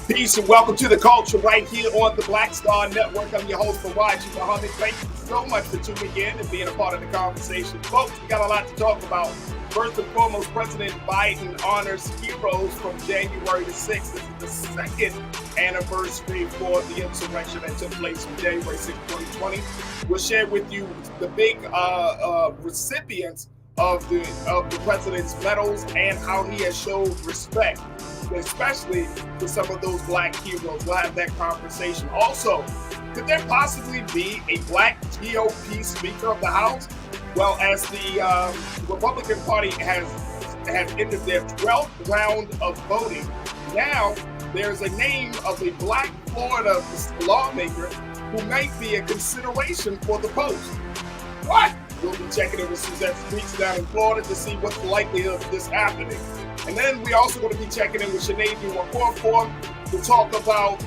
Peace and welcome to the culture right here on the Black Star Network. I'm your host, Farajii. Thank you so much for tuning in and being a part of the conversation. Folks, we got a lot to talk about. First and foremost, President Biden honors heroes from January the 6th. This is the second anniversary for the insurrection that took place on January 6th, 2020. We'll share with you the big recipients of the president's medals and how he has showed respect, especially to some of those black heroes. We'll have that conversation. Also, could there possibly be a black GOP Speaker of the House? Well, as the Republican Party has ended their 12th round of voting, now there's a name of a black Florida lawmaker who might be a consideration for the post. What? We'll be checking in with Suzette Streets down in Florida to see what's the likelihood of this happening. And then we're also going to be checking in with Sinead Nwankwo to talk about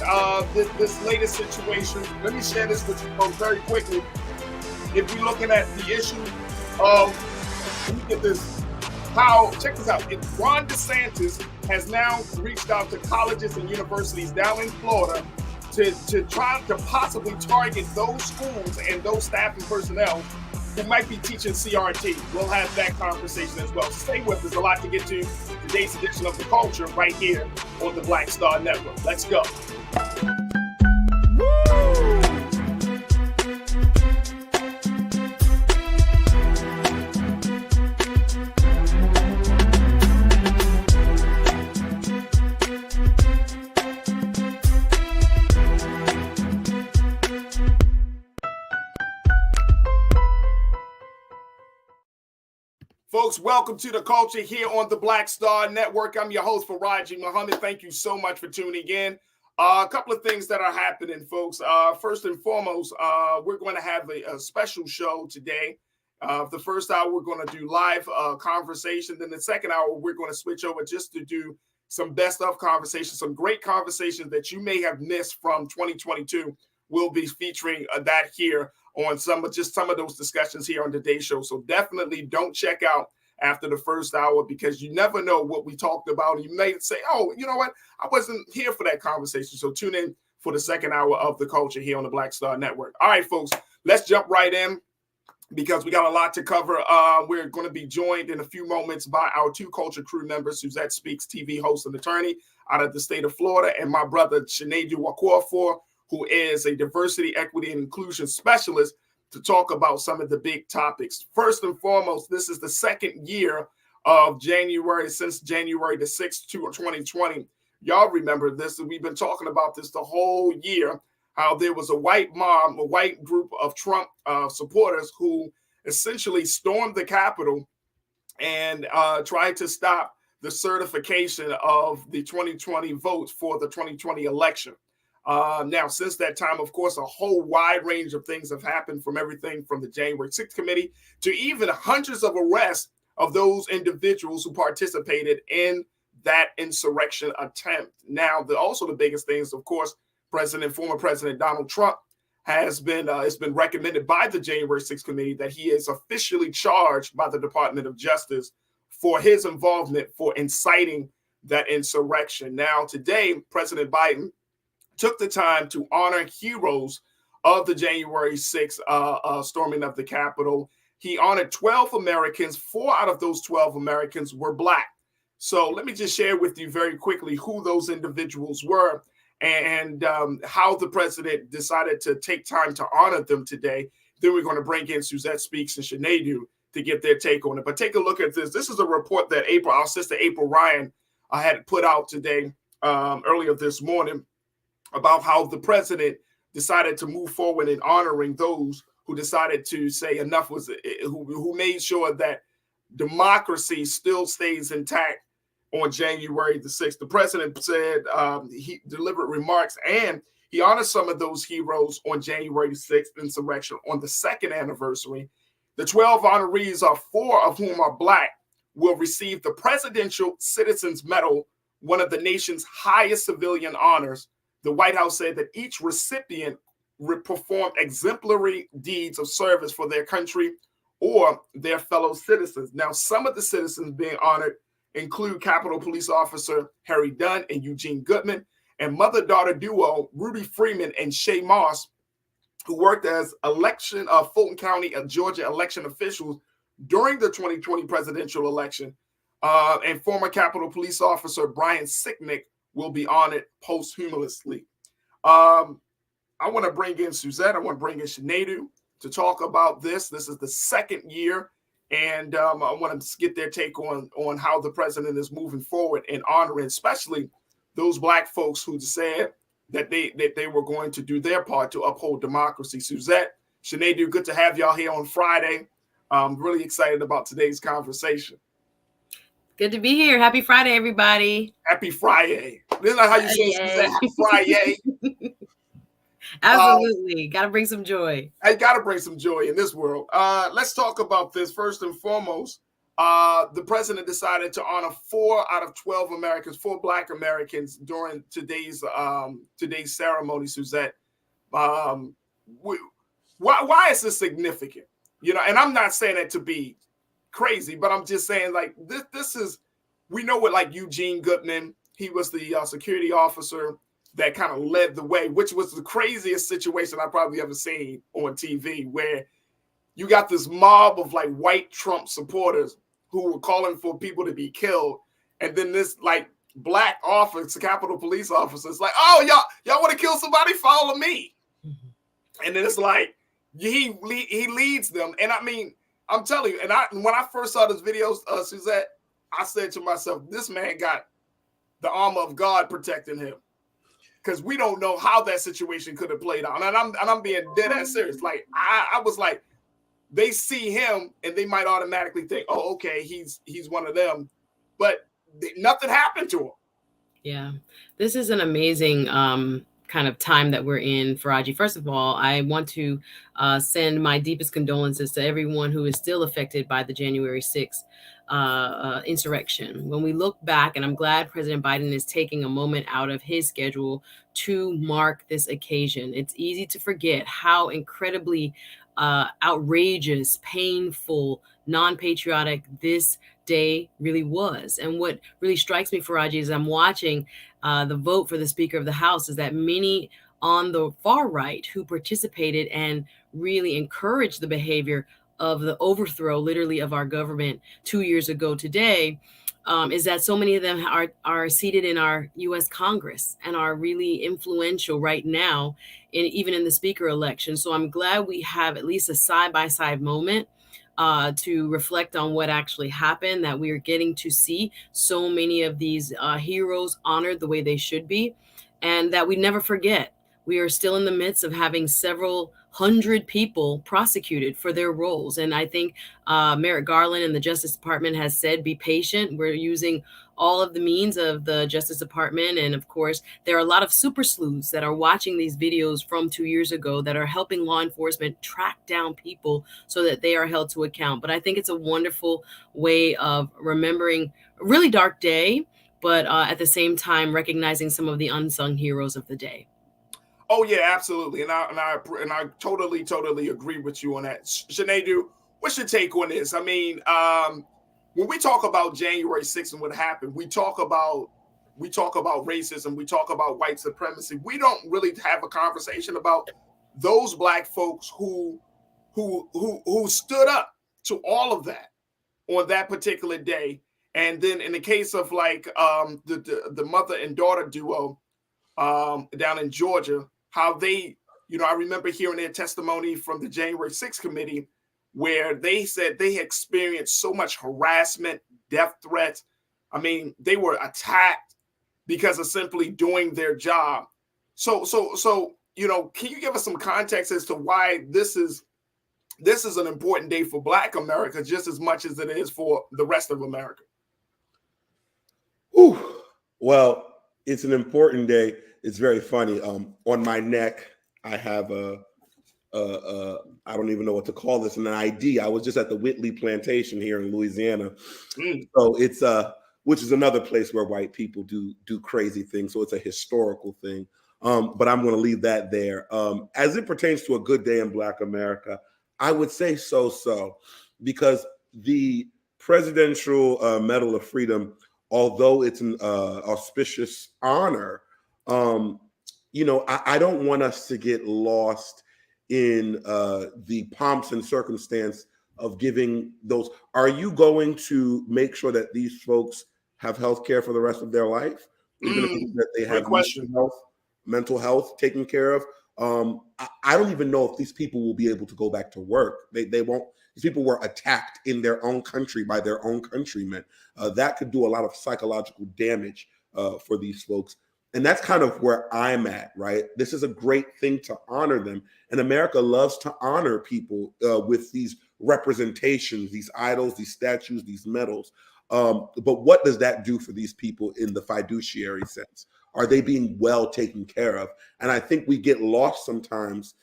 this latest situation. Let me share this with you folks very quickly. If we're looking at the issue of, let me get this, check this out. If Ron DeSantis has now reached out to colleges and universities down in Florida to try to possibly target those schools and those staff and personnel who might be teaching CRT. We'll have that conversation as well. So stay with us. There's a lot to get to. Today's edition of The Culture right here on the Black Star Network. Let's go. Folks, welcome to the culture here on the Black Star Network. I'm your host, Farajii. Thank you so much for tuning in. A couple of things that are happening, folks. First and foremost, we're going to have a special show today. The first hour, we're going to do live conversation. Then the second hour, we're going to switch over just to do some best of conversations, some great conversations that you may have missed from 2022. We'll be featuring that here on some of those discussions here on today's show. So definitely don't check out after the first hour, because you never know what we talked about. You may say, oh, you know what? I wasn't here for that conversation. So tune in for the second hour of the culture here on the Black Star Network. All right, folks, let's jump right in because we got a lot to cover. We're going to be joined in a few moments by our two culture crew members, Suzette Speaks, TV host and attorney out of the state of Florida, and my brother, Sinead Nwankwo, who is a diversity, equity, and inclusion specialist, to talk about some of the big topics. First and foremost, this is the second year of January, since January the 6th, 2020. Y'all remember this, and we've been talking about this the whole year, how there was a white mob, a white group of Trump supporters who essentially stormed the Capitol and tried to stop the certification of the 2020 votes for the 2020 election. Now, since that time, of course, a whole wide range of things have happened, from everything from the January 6th committee to even hundreds of arrests of those individuals who participated in that insurrection attempt. Now, also the biggest things, of course, former President Donald Trump has been, it's been recommended by the January 6th committee that he is officially charged by the Department of Justice for his involvement for inciting that insurrection. Now, today, President Biden took the time to honor heroes of the January 6th storming of the Capitol. He honored 12 Americans. 4 out of those 12 Americans were Black. So let me just share with you very quickly who those individuals were and how the president decided to take time to honor them today. Then we're going to bring in Suzette Speaks and Sinead to get their take on it. But take a look at this. This is a report that our sister April Ryan had put out today, earlier this morning, about how the president decided to move forward in honoring those who decided to say enough was, who made sure that democracy still stays intact on January the 6th. The president said he delivered remarks and he honored some of those heroes on January the 6th insurrection on the second anniversary. The 12 honorees, 4 of whom are Black, will receive the Presidential Citizens Medal, one of the nation's highest civilian honors. The White House said that each recipient performed exemplary deeds of service for their country or their fellow citizens. Now, some of the citizens being honored include Capitol Police Officer Harry Dunn and Eugene Goodman, and mother-daughter duo Ruby Freeman and Shay Moss, who worked as Fulton County, Georgia election officials during the 2020 presidential election, and former Capitol Police Officer Brian Sicknick will be honored posthumously. I want to bring in Suzette. I want to bring in Shanadu to talk about this. This is the second year, and I want to get their take on how the president is moving forward and honoring, especially those Black folks who said that they were going to do their part to uphold democracy. Suzette, Shanadu, good to have y'all here on Friday. I'm really excited about today's conversation. Good to be here. Happy Friday, everybody. Happy Friday. This is not how you say Suzette. Happy Friday. Absolutely. Got to bring some joy. I got to bring some joy in this world. Let's talk about this. First and foremost, the president decided to honor 4 out of 12 Americans, 4 Black Americans during today's ceremony, Suzette. Why is this significant? You know, and I'm not saying it to be crazy, but I'm just saying, like, this is, we know what, like, Eugene Goodman, he was the security officer that kind of led the way, which was the craziest situation I probably ever seen on TV, where you got this mob of like white Trump supporters who were calling for people to be killed. And then this like Black officer, Capitol Police officer, is like, oh, y'all want to kill somebody? Follow me. Mm-hmm. And then it's like, he leads them. And I mean, I'm telling you, and when I first saw this video, Suzette, I said to myself, this man got the armor of God protecting him. Because we don't know how that situation could have played out. And I'm being dead ass serious. Like, I was like, they see him and they might automatically think, oh, okay, he's one of them. But nothing happened to him. Yeah, this is an amazing kind of time that we're in, Farajii. First of all, I want to send my deepest condolences to everyone who is still affected by the January 6th insurrection. When we look back, and I'm glad President Biden is taking a moment out of his schedule to mark this occasion. It's easy to forget how incredibly outrageous, painful, non-patriotic this day really was. And what really strikes me, Farajii, is I'm watching the vote for the Speaker of the House, is that many on the far right who participated and really encouraged the behavior of the overthrow, literally, of our government 2 years ago today, is that so many of them are seated in our U.S. Congress and are really influential right now, even in the speaker election. So I'm glad we have at least a side-by-side moment to reflect on what actually happened, that we are getting to see so many of these heroes honored the way they should be, and that we never forget. We are still in the midst of having several hundred people prosecuted for their roles. And I think Merrick Garland and the Justice Department has said, be patient. We're using all of the means of the Justice Department. And of course, there are a lot of super sleuths that are watching these videos from 2 years ago that are helping law enforcement track down people so that they are held to account. But I think it's a wonderful way of remembering a really dark day, but at the same time, recognizing some of the unsung heroes of the day. Oh yeah, absolutely, and I totally agree with you on that. Shanadu, what's your take on this? I mean, when we talk about January 6th and what happened, we talk about racism, we talk about white supremacy. We don't really have a conversation about those Black folks who stood up to all of that on that particular day. And then in the case of like the mother and daughter duo down in Georgia, how they, I remember hearing their testimony from the January 6th committee, where they said they experienced so much harassment, death threats. I mean, they were attacked because of simply doing their job. So, can you give us some context as to why this is an important day for Black America just as much as it is for the rest of America? Ooh, well, it's an important day. It's very funny. On my neck, I have I don't even know what to call this, an ID. I was just at the Whitley Plantation here in Louisiana. So it's which is another place where white people do crazy things. So it's a historical thing. But I'm going to leave that there. As it pertains to a good day in Black America, I would say so, because the Presidential Medal of Freedom, although it's an auspicious honor, I don't want us to get lost in the pomps and circumstance of giving those. Are you going to make sure that these folks have health care for the rest of their life, even if that they have mental health taken care of? I don't even know if these people will be able to go back to work. They won't. These people were attacked in their own country by their own countrymen. That could do a lot of psychological damage for these folks. And that's kind of where I'm at, right? This is a great thing to honor them. And America loves to honor people with these representations, these idols, these statues, these medals. But what does that do for these people in the fiduciary sense? Are they being well taken care of? And I think we get lost sometimes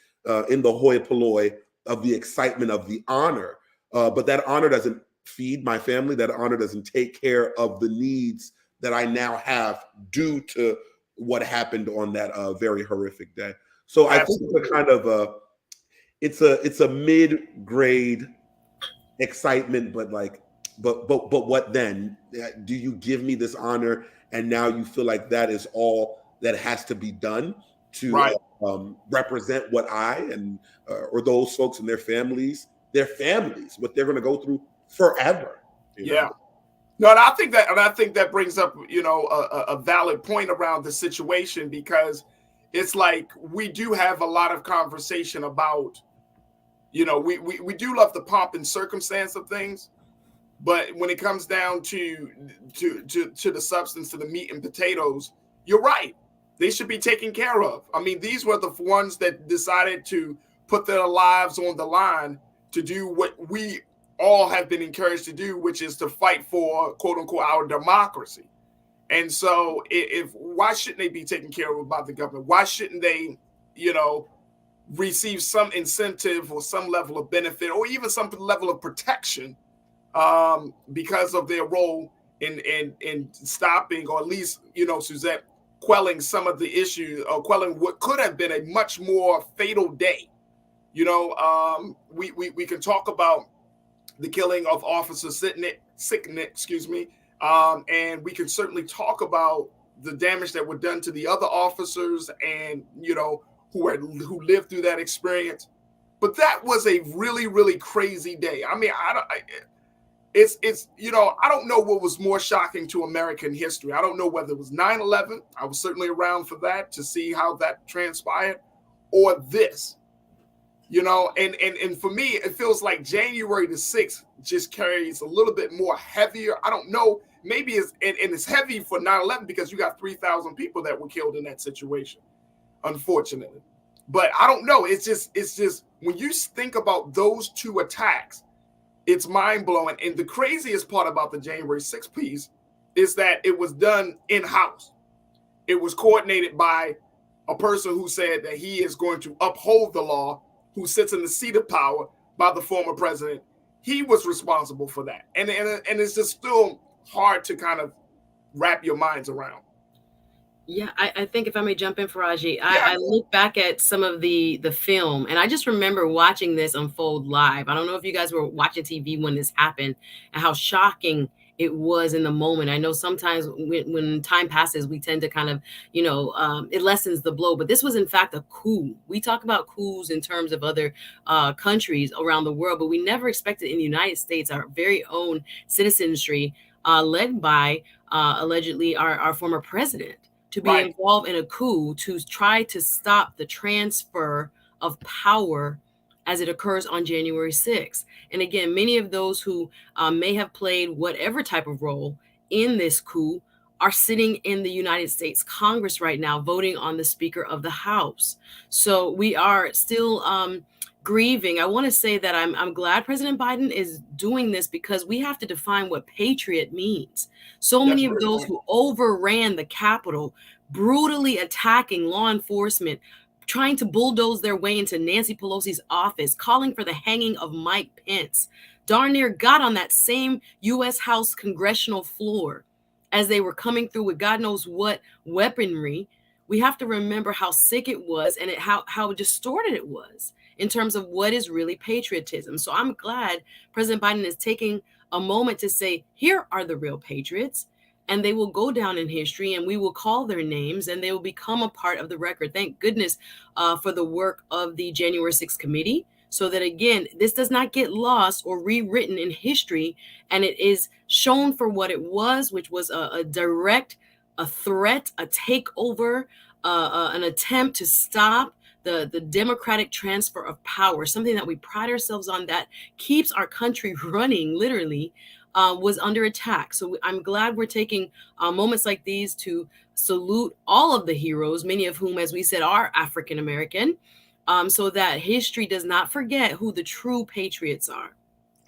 in the hoi polloi of the excitement of the honor. But that honor doesn't feed my family. That honor doesn't take care of the needs that I now have due to what happened on that very horrific day. So I think it's a kind of it's a mid-grade excitement, but what then? Do you give me this honor and now you feel like that is all that has to be done to represent what I and or those folks and their families, what they're going to go through forever? You know? No, and I think that brings up, a valid point around the situation, because it's like we do have a lot of conversation about, we do love the pomp and circumstance of things, but when it comes down to the substance, to the meat and potatoes, you're right. They should be taken care of. I mean, these were the ones that decided to put their lives on the line to do what we all have been encouraged to do, which is to fight for, quote unquote, our democracy. And so why shouldn't they be taken care of by the government? Why shouldn't they, receive some incentive or some level of benefit or even some level of protection because of their role in stopping, or at least, Suzette, quelling some of the issues, or quelling what could have been a much more fatal day. We can talk about the killing of Officer Sicknick, and we can certainly talk about the damage that were done to the other officers and who lived through that experience. But that was a really, really crazy day. I mean, I don't know what was more shocking to American history. I don't know whether it was 9/11. I was certainly around for that to see how that transpired, or this. And for me, it feels like January the 6th just carries a little bit more heavier. I don't know. Maybe it's heavy for 9/11 because you got 3,000 people that were killed in that situation, unfortunately. But I don't know. It's just when you think about those two attacks, it's mind blowing. And the craziest part about the January 6th piece is that it was done in-house. It was coordinated by a person who said that he is going to uphold the law, who sits in the seat of power by the former president. He was responsible for that. And it's just still hard to kind of wrap your minds around. Yeah, I think if I may jump in, Farajii, I look back at some of the film, and I just remember watching this unfold live. I don't know if you guys were watching TV when this happened, and how shocking it was in the moment. I know sometimes when time passes, we tend to kind of, it lessens the blow. But this was, in fact, a coup. We talk about coups in terms of other countries around the world, but we never expected in the United States, our very own citizenry, led by allegedly our former president, to be involved in a coup to try to stop the transfer of power as it occurs on January 6th. And again, many of those who may have played whatever type of role in this coup are sitting in the United States Congress right now, voting on the Speaker of the House. So we are still grieving. I want to say that I'm glad President Biden is doing this, because we have to define what patriot means. So many of those who overran the Capitol, brutally attacking law enforcement, trying to bulldoze their way into Nancy Pelosi's office, calling for the hanging of Mike Pence, darn near got on that same U.S. House congressional floor as they were coming through with God knows what weaponry. We have to remember how sick it was and how distorted it was in terms of what is really patriotism. So I'm glad President Biden is taking a moment to say, here are the real patriots. and they will go down in history, and we will call their names, and they will become a part of the record. Thank goodness for the work of the January 6th committee, so that, again, this does not get lost or rewritten in history, and it is shown for what it was, which was a direct, a threat, a takeover, an attempt to stop the democratic transfer of power, something that we pride ourselves on, that keeps our country running, literally, was under attack. So I'm glad we're taking moments like these to salute all of the heroes, many of whom, as we said, are African American, so that history does not forget who the true patriots are.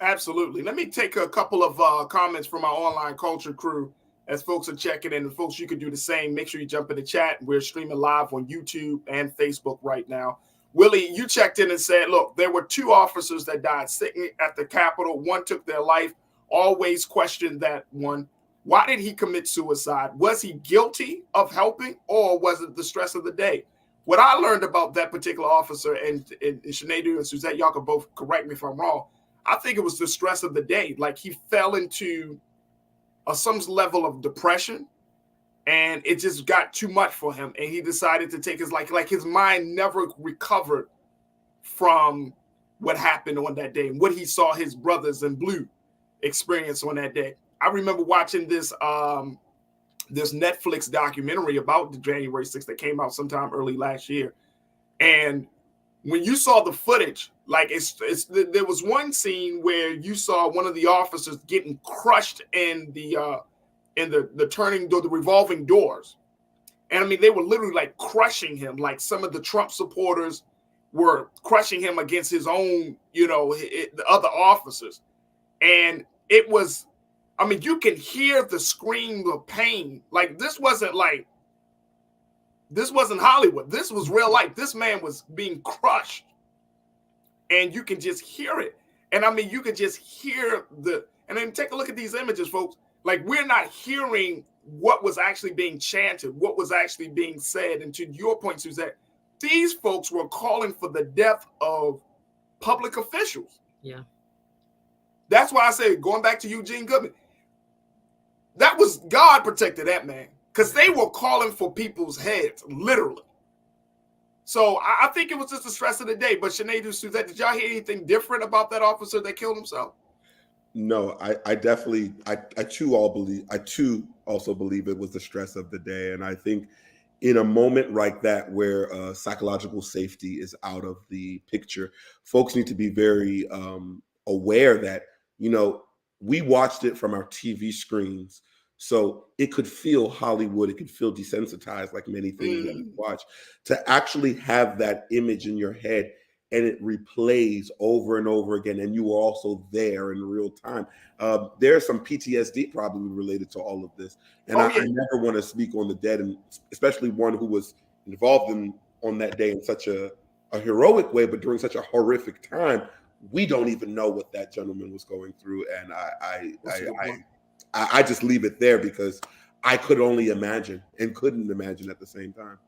Absolutely. Let me take a couple of comments from our online culture crew as folks are checking in. And folks, you can do the same. Make sure you jump in the chat. We're streaming live on YouTube and Facebook right now. Willie, you checked in and said, look, there were 2 officers that died sitting at the Capitol. One took their life. Always question that one. Why did he commit suicide? Was he guilty of helping, or was it the stress of the day? What I learned about that particular officer, and Sinead and Suzette, y'all can both correct me if I'm wrong, I think it was the stress of the day. Like, he fell into some level of depression, and it just got too much for him, and he decided to take his life. Like, his mind never recovered from what happened on that day and what he saw his brothers in blue experience on that day. I remember watching this this Netflix documentary about the January 6th that came out sometime early last year, and when you saw the footage, like there was one scene where you saw one of the officers getting crushed in the turning door, the revolving doors. And I mean, they were literally like crushing him. Like, some of the Trump supporters were crushing him against his own, the other officers. And it was, I mean, you can hear the scream of pain. Like, this wasn't Hollywood. This was real life. This man was being crushed, and you can just hear it. And I mean, you can just hear and then take a look at these images, folks. Like, we're not hearing what was actually being chanted, what was actually being said. And to your point, Suzette, these folks were calling for the death of public officials. Yeah. That's why I say, going back to Eugene Goodman, that was God protected that man, because they were calling for people's heads, literally. So I think it was just the stress of the day. But Sinead, Suzette, did y'all hear anything different about that officer that killed himself? No, I definitely, I too also believe it was the stress of the day. And I think in a moment like that, where psychological safety is out of the picture, folks need to be very aware that, we watched it from our TV screens. So it could feel Hollywood, it could feel desensitized, like many things that we watch. To actually have that image in your head and it replays over and over again, and you are also there in real time. There's some PTSD probably related to all of this. And I never want to speak on the dead, and especially one who was involved on that day in such a heroic way, but during such a horrific time. We don't even know what that gentleman was going through. And I just leave it there, because I could only imagine and couldn't imagine at the same time.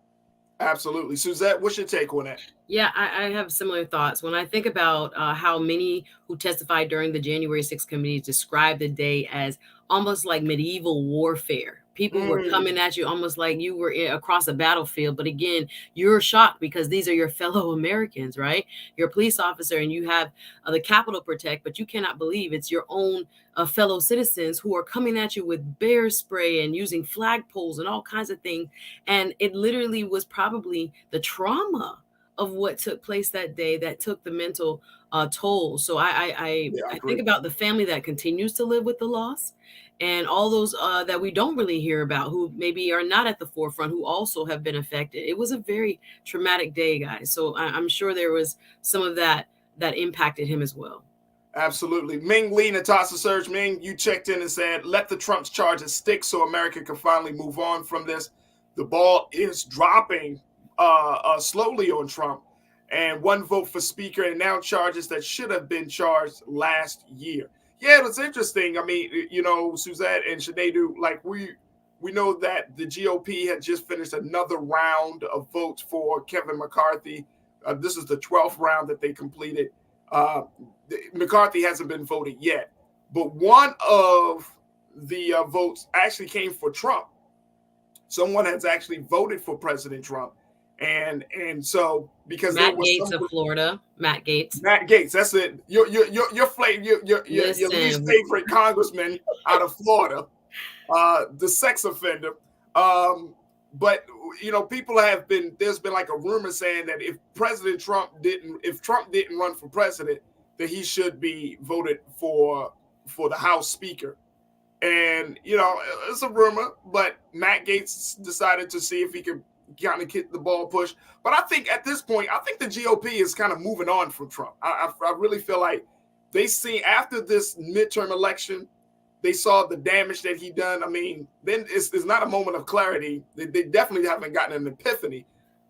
Absolutely. Suzette, what's your take on that? Yeah, I have similar thoughts. When I think about how many who testified during the January 6th committee described the day as almost like medieval warfare. People were coming at you almost like you were across a battlefield. But again, you're shocked because these are your fellow Americans, right? You're a police officer and you have the Capitol protect, but you cannot believe it's your own fellow citizens who are coming at you with bear spray and using flagpoles and all kinds of things. And it literally was probably the trauma of what took place that day that took the mental toll. So I think about the family that continues to live with the loss, and all those that we don't really hear about, who maybe are not at the forefront, who also have been affected. It was a very traumatic day, guys. So I'm sure there was some of that impacted him as well. Absolutely. Ming Lee, Natasha Surge. Ming, you checked in and said, let the Trump's charges stick so America can finally move on from this. The ball is dropping slowly on Trump. And 1 vote for speaker, and now charges that should have been charged last year. Yeah, it was interesting. I mean, Suzette and Sinead, like we know that the GOP had just finished another round of votes for Kevin McCarthy. This is the 12th round that they completed. McCarthy hasn't been voted yet. But one of the votes actually came for Trump. Someone has actually voted for President Trump. And so because Matt Gaetz of Florida, Matt Gaetz, that's it. Your least favorite congressman out of Florida, the sex offender. But people there's been like a rumor saying that if Trump didn't run for president, that he should be voted for the House Speaker. And it's a rumor, but Matt Gaetz decided to see if he could kind of get the ball pushed. But I think at this point, the GOP is kind of moving on from Trump. I really feel like they see after this midterm election, they saw the damage that he done. I mean, then it's not a moment of clarity. They definitely haven't gotten an epiphany,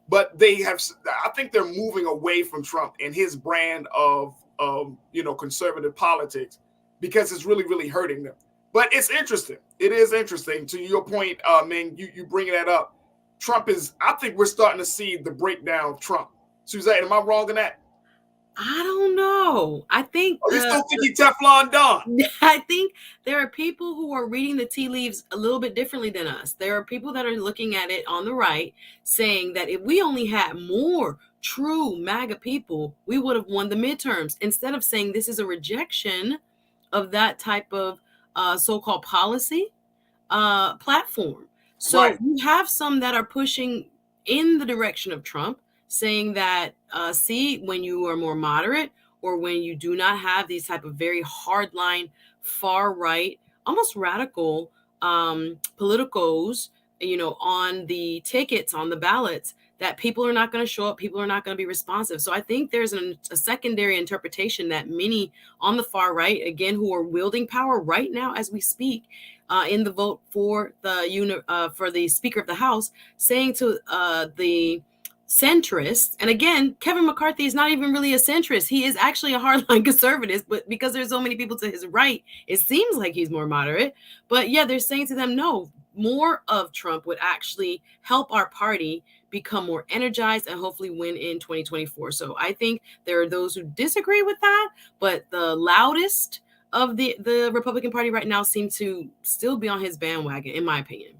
but they have. I think they're moving away from Trump and his brand of conservative politics, because it's really, really hurting them. But it's interesting. It is interesting. To your point, Ming, you bringing that up. I think we're starting to see the breakdown of Trump. Suzanne, am I wrong in that? I don't know. I think you still think he's Teflon Don? I think there are people who are reading the tea leaves a little bit differently than us. There are people that are looking at it on the right, saying that if we only had more true MAGA people, we would have won the midterms, instead of saying this is a rejection of that type of so-called policy platform. So right. You have some that are pushing in the direction of Trump, saying that, when you are more moderate, or when you do not have these type of very hardline, far right, almost radical politicos, on the tickets, on the ballots, that people are not going to show up, people are not going to be responsive. So I think there's a secondary interpretation that many on the far right, again, who are wielding power right now as we speak, in the vote for the Speaker of the House, saying to the centrist, and again, Kevin McCarthy is not even really a centrist. He is actually a hardline conservative, but because there's so many people to his right, it seems like he's more moderate. But yeah, they're saying to them, no, more of Trump would actually help our party become more energized and hopefully win in 2024. So I think there are those who disagree with that, but the loudest of the Republican Party right now seem to still be on his bandwagon, in my opinion.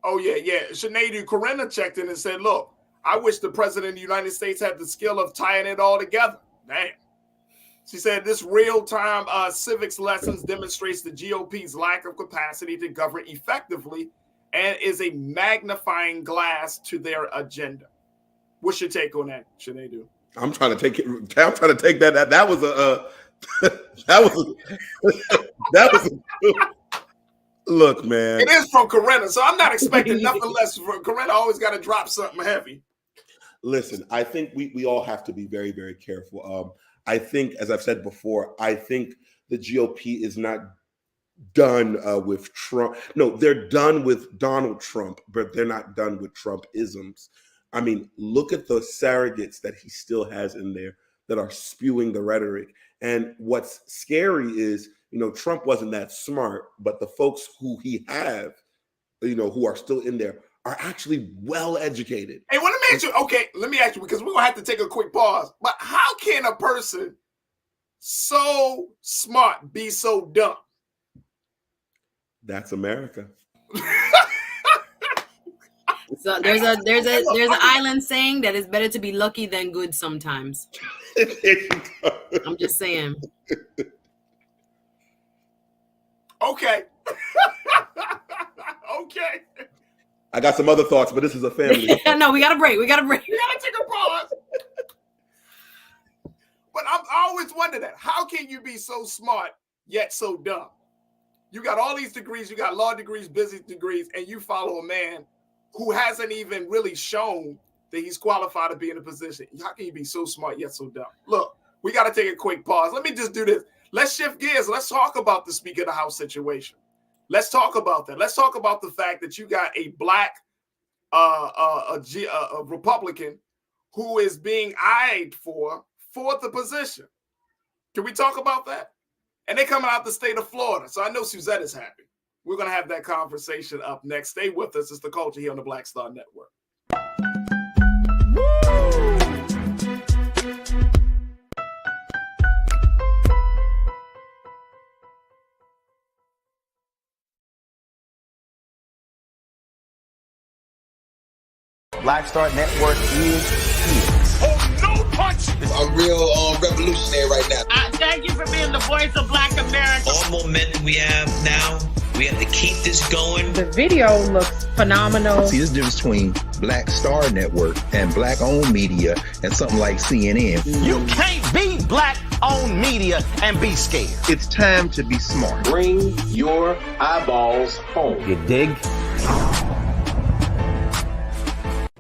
Oh, yeah. Sinead Corinna checked in and said, look, I wish the president of the United States had the skill of tying it all together. Damn. She said this real-time civics lessons demonstrates the GOP's lack of capacity to govern effectively and is a magnifying glass to their agenda. What's your take on that, Sinead? I'm trying to take it. I'm trying to take that. That was a. that was. Look, man. It is from Corinna, so I'm not expecting nothing less. Corinna always got to drop something heavy. Listen, I think we all have to be very, very careful. I think, as I've said before, I think the GOP is not done with Trump. No, they're done with Donald Trump, but they're not done with Trump-isms. I mean, look at the surrogates that he still has in there that are spewing the rhetoric. And what's scary is, Trump wasn't that smart, but the folks who he have, who are still in there are actually well educated. Hey, let me ask you, because we're going to have to take a quick pause. But how can a person so smart be so dumb? That's America. So there's an island saying that it's better to be lucky than good sometimes. I'm just saying. Okay. Okay. I got some other thoughts, but this is a family. No, we got to break. We got to take a pause. But I always wonder that. How can you be so smart yet so dumb? You got all these degrees, you got law degrees, business degrees, and you follow a man who hasn't even really shown that he's qualified to be in a position. How can you be so smart yet so dumb? Look, we got to take a quick pause. Let me just do this. Let's shift gears. Let's talk about the Speaker of the House situation. Let's talk about that. Let's talk about the fact that you got a black a Republican who is being eyed for the position. Can we talk about that? And they're coming out the state of Florida. So I know Suzette is happy. We're going to have that conversation up next. Stay with us. It's The Culture here on the Black Star Network. Black Star Network is here. Oh, no punch! I'm real revolutionary right now. Thank you for being the voice of Black America. All momentum we have now, we have to keep this going. The video looks phenomenal. See, this difference between Black Star Network and black-owned media and something like CNN. You can't be black-owned media and be scared. It's time to be smart. Bring your eyeballs home. You dig?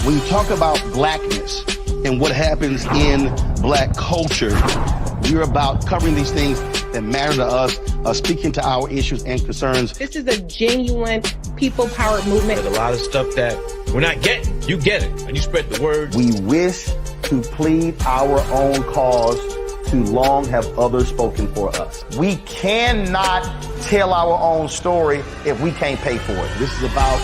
When you talk about blackness and what happens in black culture, we're about covering these things that matter to us, speaking to our issues and concerns. This is a genuine people-powered movement. There's a lot of stuff that we're not getting. You get it, and you spread the word. We wish to plead our own cause. Too long have others spoken for us. We cannot tell our own story if we can't pay for it. This is about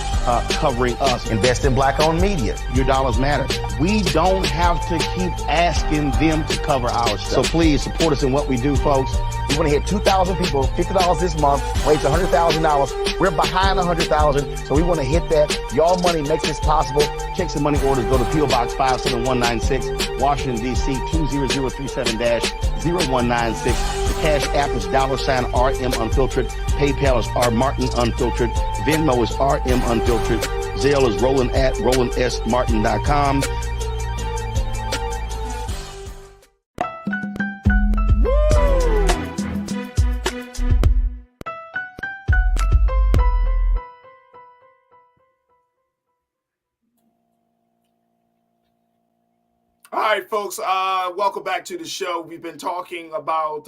covering us. Invest in black-owned media. Your dollars matter. We don't have to keep asking them to cover our stuff. So please support us in what we do, folks. We want to hit 2,000 people, $50 this month, raise $100,000. We're behind 100,000, so we want to hit that. Y'all money makes this possible. Checks and money orders go to P.O. Box 57196, Washington, D.C. 20037-0196. The Cash App is $RM Unfiltered. PayPal is R Martin Unfiltered. Venmo is RM Unfiltered. Zelle is roland@rolandsmartin.com. All right, folks, welcome back to the show. We've been talking about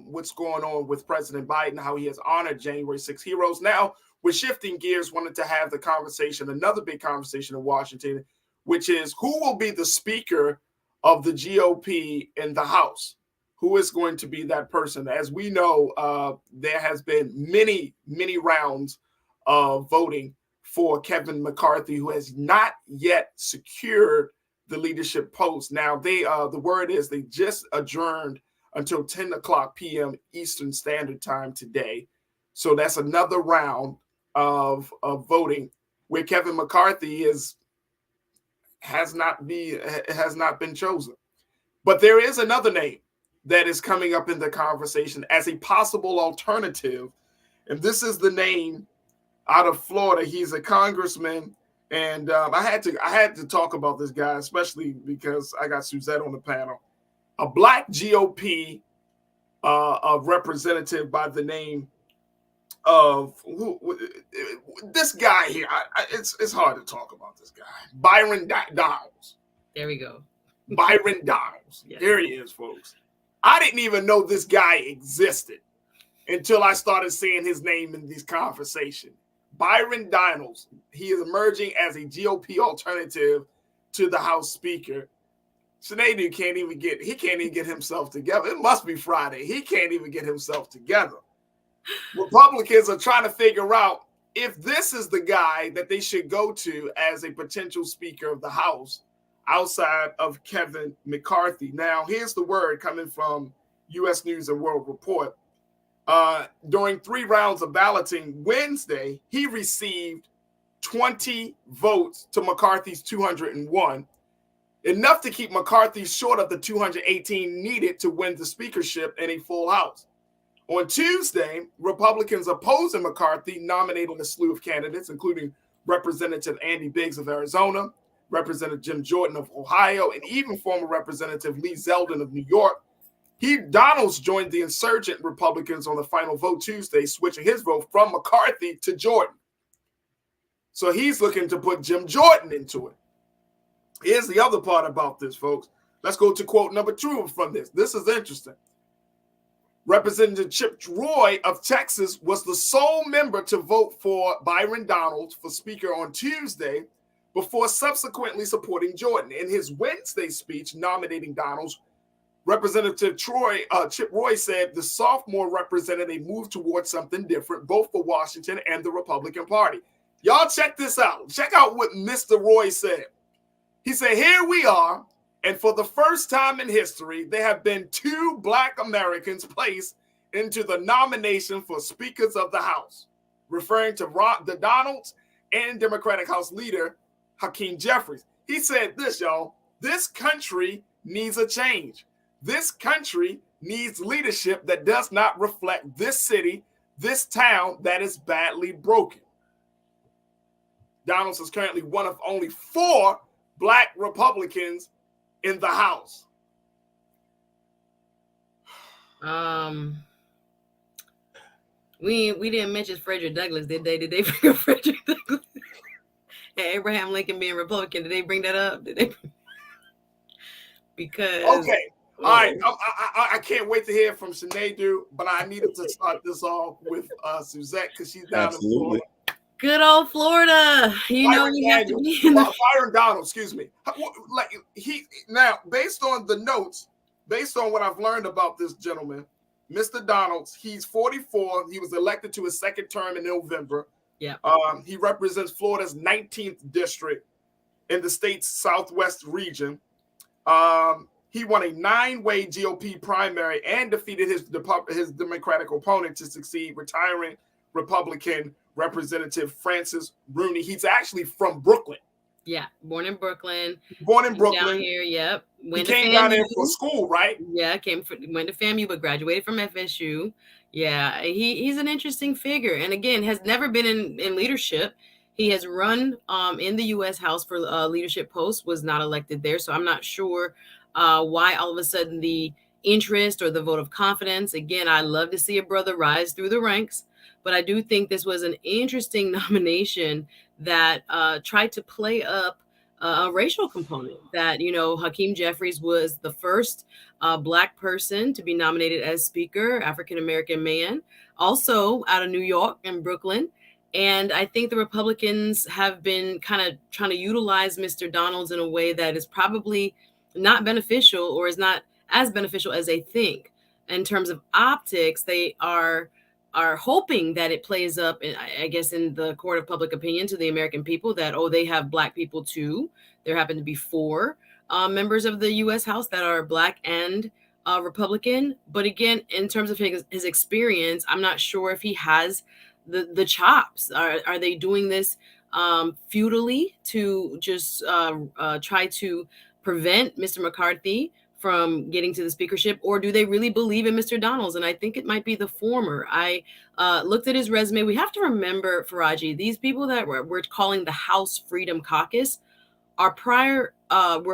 what's going on with President Biden, how he has honored January 6 heroes. Now, we're shifting gears, wanted to have the conversation, another big conversation in Washington, which is who will be the Speaker of the GOP in the House? Who is going to be that person? As we know, there has been many, many rounds of voting for Kevin McCarthy, who has not yet secured the leadership post. Now, the word is they just adjourned until 10 o'clock p.m. Eastern Standard Time today. So that's another round of voting where Kevin McCarthy has not been chosen. But there is another name that is coming up in the conversation as a possible alternative. And this is the name out of Florida. He's a congressman. And I had to talk about this guy, especially because I got Suzette on the panel. A black GOP representative by the name of this guy here. It's hard to talk about this guy. Byron Donalds. There we go. Byron Donalds. Yes. There he is, folks. I didn't even know this guy existed until I started seeing his name in these conversations. Byron Donalds, he is emerging as a GOP alternative to the House Speaker. Sinead can't even get himself together. It must be Friday. He can't even get himself together. Republicans are trying to figure out if this is the guy that they should go to as a potential Speaker of the House outside of Kevin McCarthy. Now, here's the word coming from U.S. News and World Report. During 3 rounds of balloting Wednesday, he received 20 votes to McCarthy's 201, enough to keep McCarthy short of the 218 needed to win the speakership in a full House. On Tuesday, Republicans opposing McCarthy nominated a slew of candidates, including Representative Andy Biggs of Arizona, Representative Jim Jordan of Ohio, and even former Representative Lee Zeldin of New York. Donalds joined the insurgent Republicans on the final vote Tuesday, switching his vote from McCarthy to Jordan. So he's looking to put Jim Jordan into it. Here's the other part about this, folks. Let's go to quote number 2 from this. This is interesting. Representative Chip Roy of Texas was the sole member to vote for Byron Donalds for Speaker on Tuesday before subsequently supporting Jordan. In his Wednesday speech nominating Donalds, Representative Chip Roy said the sophomore represented a move towards something different, both for Washington and the Republican Party. Y'all check this out. Check out what Mr. Roy said. He said, here we are, and for the first time in history, there have been 2 Black Americans placed into the nomination for Speakers of the House, referring to the Donalds and Democratic House leader Hakeem Jeffries. He said this, y'all. This country needs a change. This country needs leadership that does not reflect this city, this town that is badly broken. Donalds is currently one of only 4 Black Republicans in the House. We didn't mention Frederick Douglass, did they? Did they bring up Frederick Douglass? And Abraham Lincoln being Republican, did they bring that up? Did they? Because okay, all right. I can't wait to hear from Sinead, but I needed to start this off with Suzette because she's down in Florida. Good old Florida. You know you have to be in the Byron Donald, excuse me. Like now, based on the notes, based on what I've learned about this gentleman, Mr. Donalds, he's 44. He was elected to his second term in November. Yeah. He represents Florida's 19th district in the state's southwest region. He won a 9-way GOP primary and defeated his Democratic opponent to succeed, retiring Republican Representative Francis Rooney. He's actually from Brooklyn. Yeah, born in Brooklyn. Down here, yep. He came down there for school, right? Yeah, went to FAMU, but graduated from FSU. Yeah, he's an interesting figure, and again, has never been in leadership. He has run in the U.S. House for leadership posts, was not elected there, so I'm not sure why all of a sudden the interest or the vote of confidence. Again, I love to see a brother rise through the ranks, but I do think this was an interesting nomination that tried to play up a racial component. That, you know, Hakeem Jeffries was the first Black person to be nominated as Speaker, African-American man, also out of New York and Brooklyn. And I think the Republicans have been kind of trying to utilize Mr. Donalds in a way that is probably not beneficial, or is not as beneficial as they think. In terms of optics, they are hoping that it plays up, I guess, in the court of public opinion to the American people that, oh, they have Black people too. There happen to be 4 members of the U.S. House that are Black and Republican. But again, in terms of his experience, I'm not sure if he has the chops. Are they doing this futilely to just try to prevent Mr. McCarthy from getting to the speakership, or do they really believe in Mr. Donalds? And I think it might be the former. I looked at his resume. We have to remember, Farajii, these people that we're calling the House Freedom Caucus were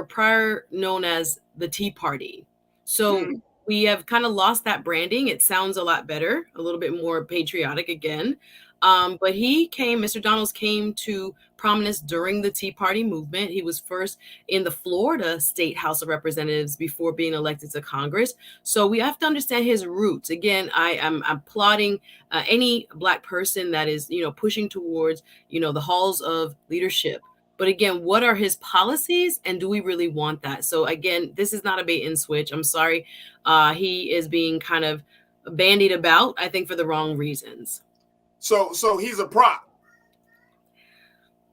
prior known as the Tea Party. So we have kind of lost that branding. It sounds a lot better, a little bit more patriotic again. But Mr. Donalds came to prominence during the Tea Party movement. He was first in the Florida State House of Representatives before being elected to Congress. So we have to understand his roots. Again, I'm applauding any Black person that is, you know, pushing towards, you know, the halls of leadership. But again, what are his policies, and do we really want that? So again, this is not a bait and switch. I'm sorry. He is being kind of bandied about, I think, for the wrong reasons. So he's a prop.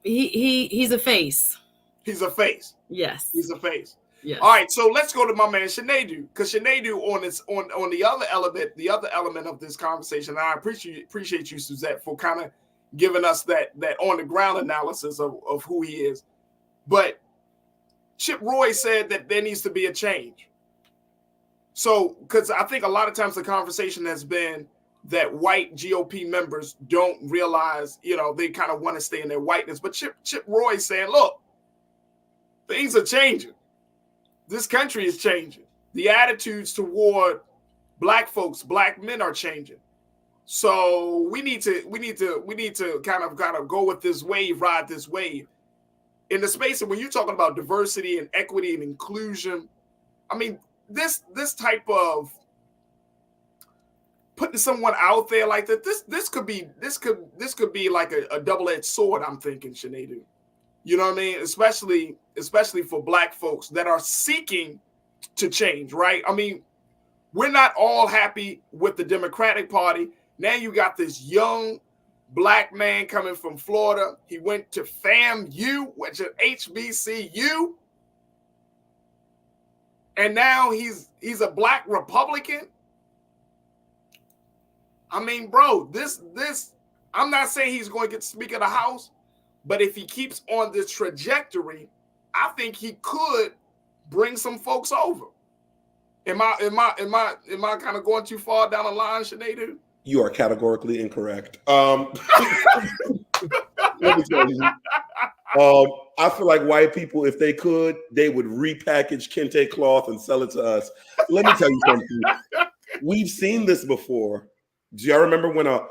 He's a face. He's a face. Yes. He's a face. Yes. All right. So let's go to my man Sinead, because Sinead on the other element of this conversation. And I appreciate you, Suzette, for kind of giving us that on the ground analysis of who he is. But Chip Roy said that there needs to be a change. So, because I think a lot of times the conversation has been that white GOP members don't realize, you know, they kind of want to stay in their whiteness. But Chip Roy saying, look, things are changing. This country is changing. The attitudes toward Black folks, Black men are changing. So we need to kind of go with this wave, ride this wave. In the space of when you're talking about diversity and equity and inclusion, I mean, this type of putting someone out there like that, this could be like a double-edged sword, I'm thinking, Sinead. You know what I mean? Especially for Black folks that are seeking to change, right? I mean, we're not all happy with the Democratic Party. Now you got this young Black man coming from Florida. He went to FAMU, which is HBCU. And now he's a Black Republican. I mean, bro, this I'm not saying he's going to get Speaker of the House, but if he keeps on this trajectory, I think he could bring some folks over. Am I kind of going too far down the line, Sinead? You are categorically incorrect. Let me tell you. I feel like white people, if they could, they would repackage kente cloth and sell it to us. Let me tell you something. We've seen this before. Do y'all remember when a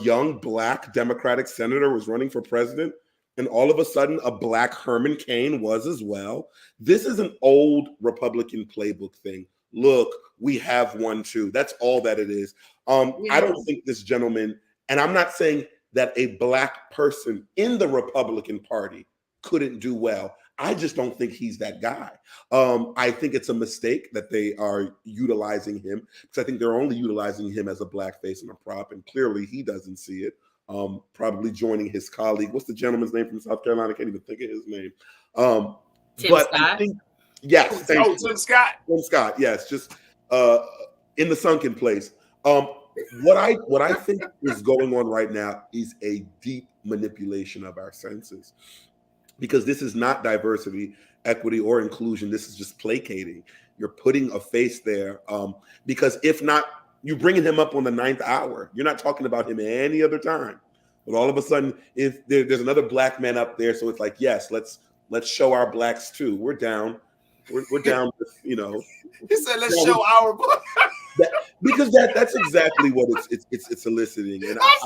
young Black Democratic senator was running for president, and all of a sudden a Black Herman Cain was as well? This is an old Republican playbook thing. Look, we have one too. That's all that it is. I don't think this gentleman, and I'm not saying that a Black person in the Republican Party couldn't do well. I just don't think he's that guy. I think it's a mistake that they are utilizing him, because I think they're only utilizing him as a blackface and a prop, and clearly he doesn't see it. Probably joining his colleague. What's the gentleman's name from South Carolina? I can't even think of his name. Tim Scott. I think, yes. Tim Scott. Tim Scott, yes. Just in the sunken place. What I think is going on right now is a deep manipulation of our senses, because this is not diversity, equity, or inclusion. This is just placating. You're putting a face there, because if not, you're bringing him up on the 9th hour. You're not talking about him any other time. But all of a sudden, if there's another Black man up there, so it's like, yes, let's show our Blacks too. We're down. We're down with, He said, let's show our because that's exactly what it's eliciting. And I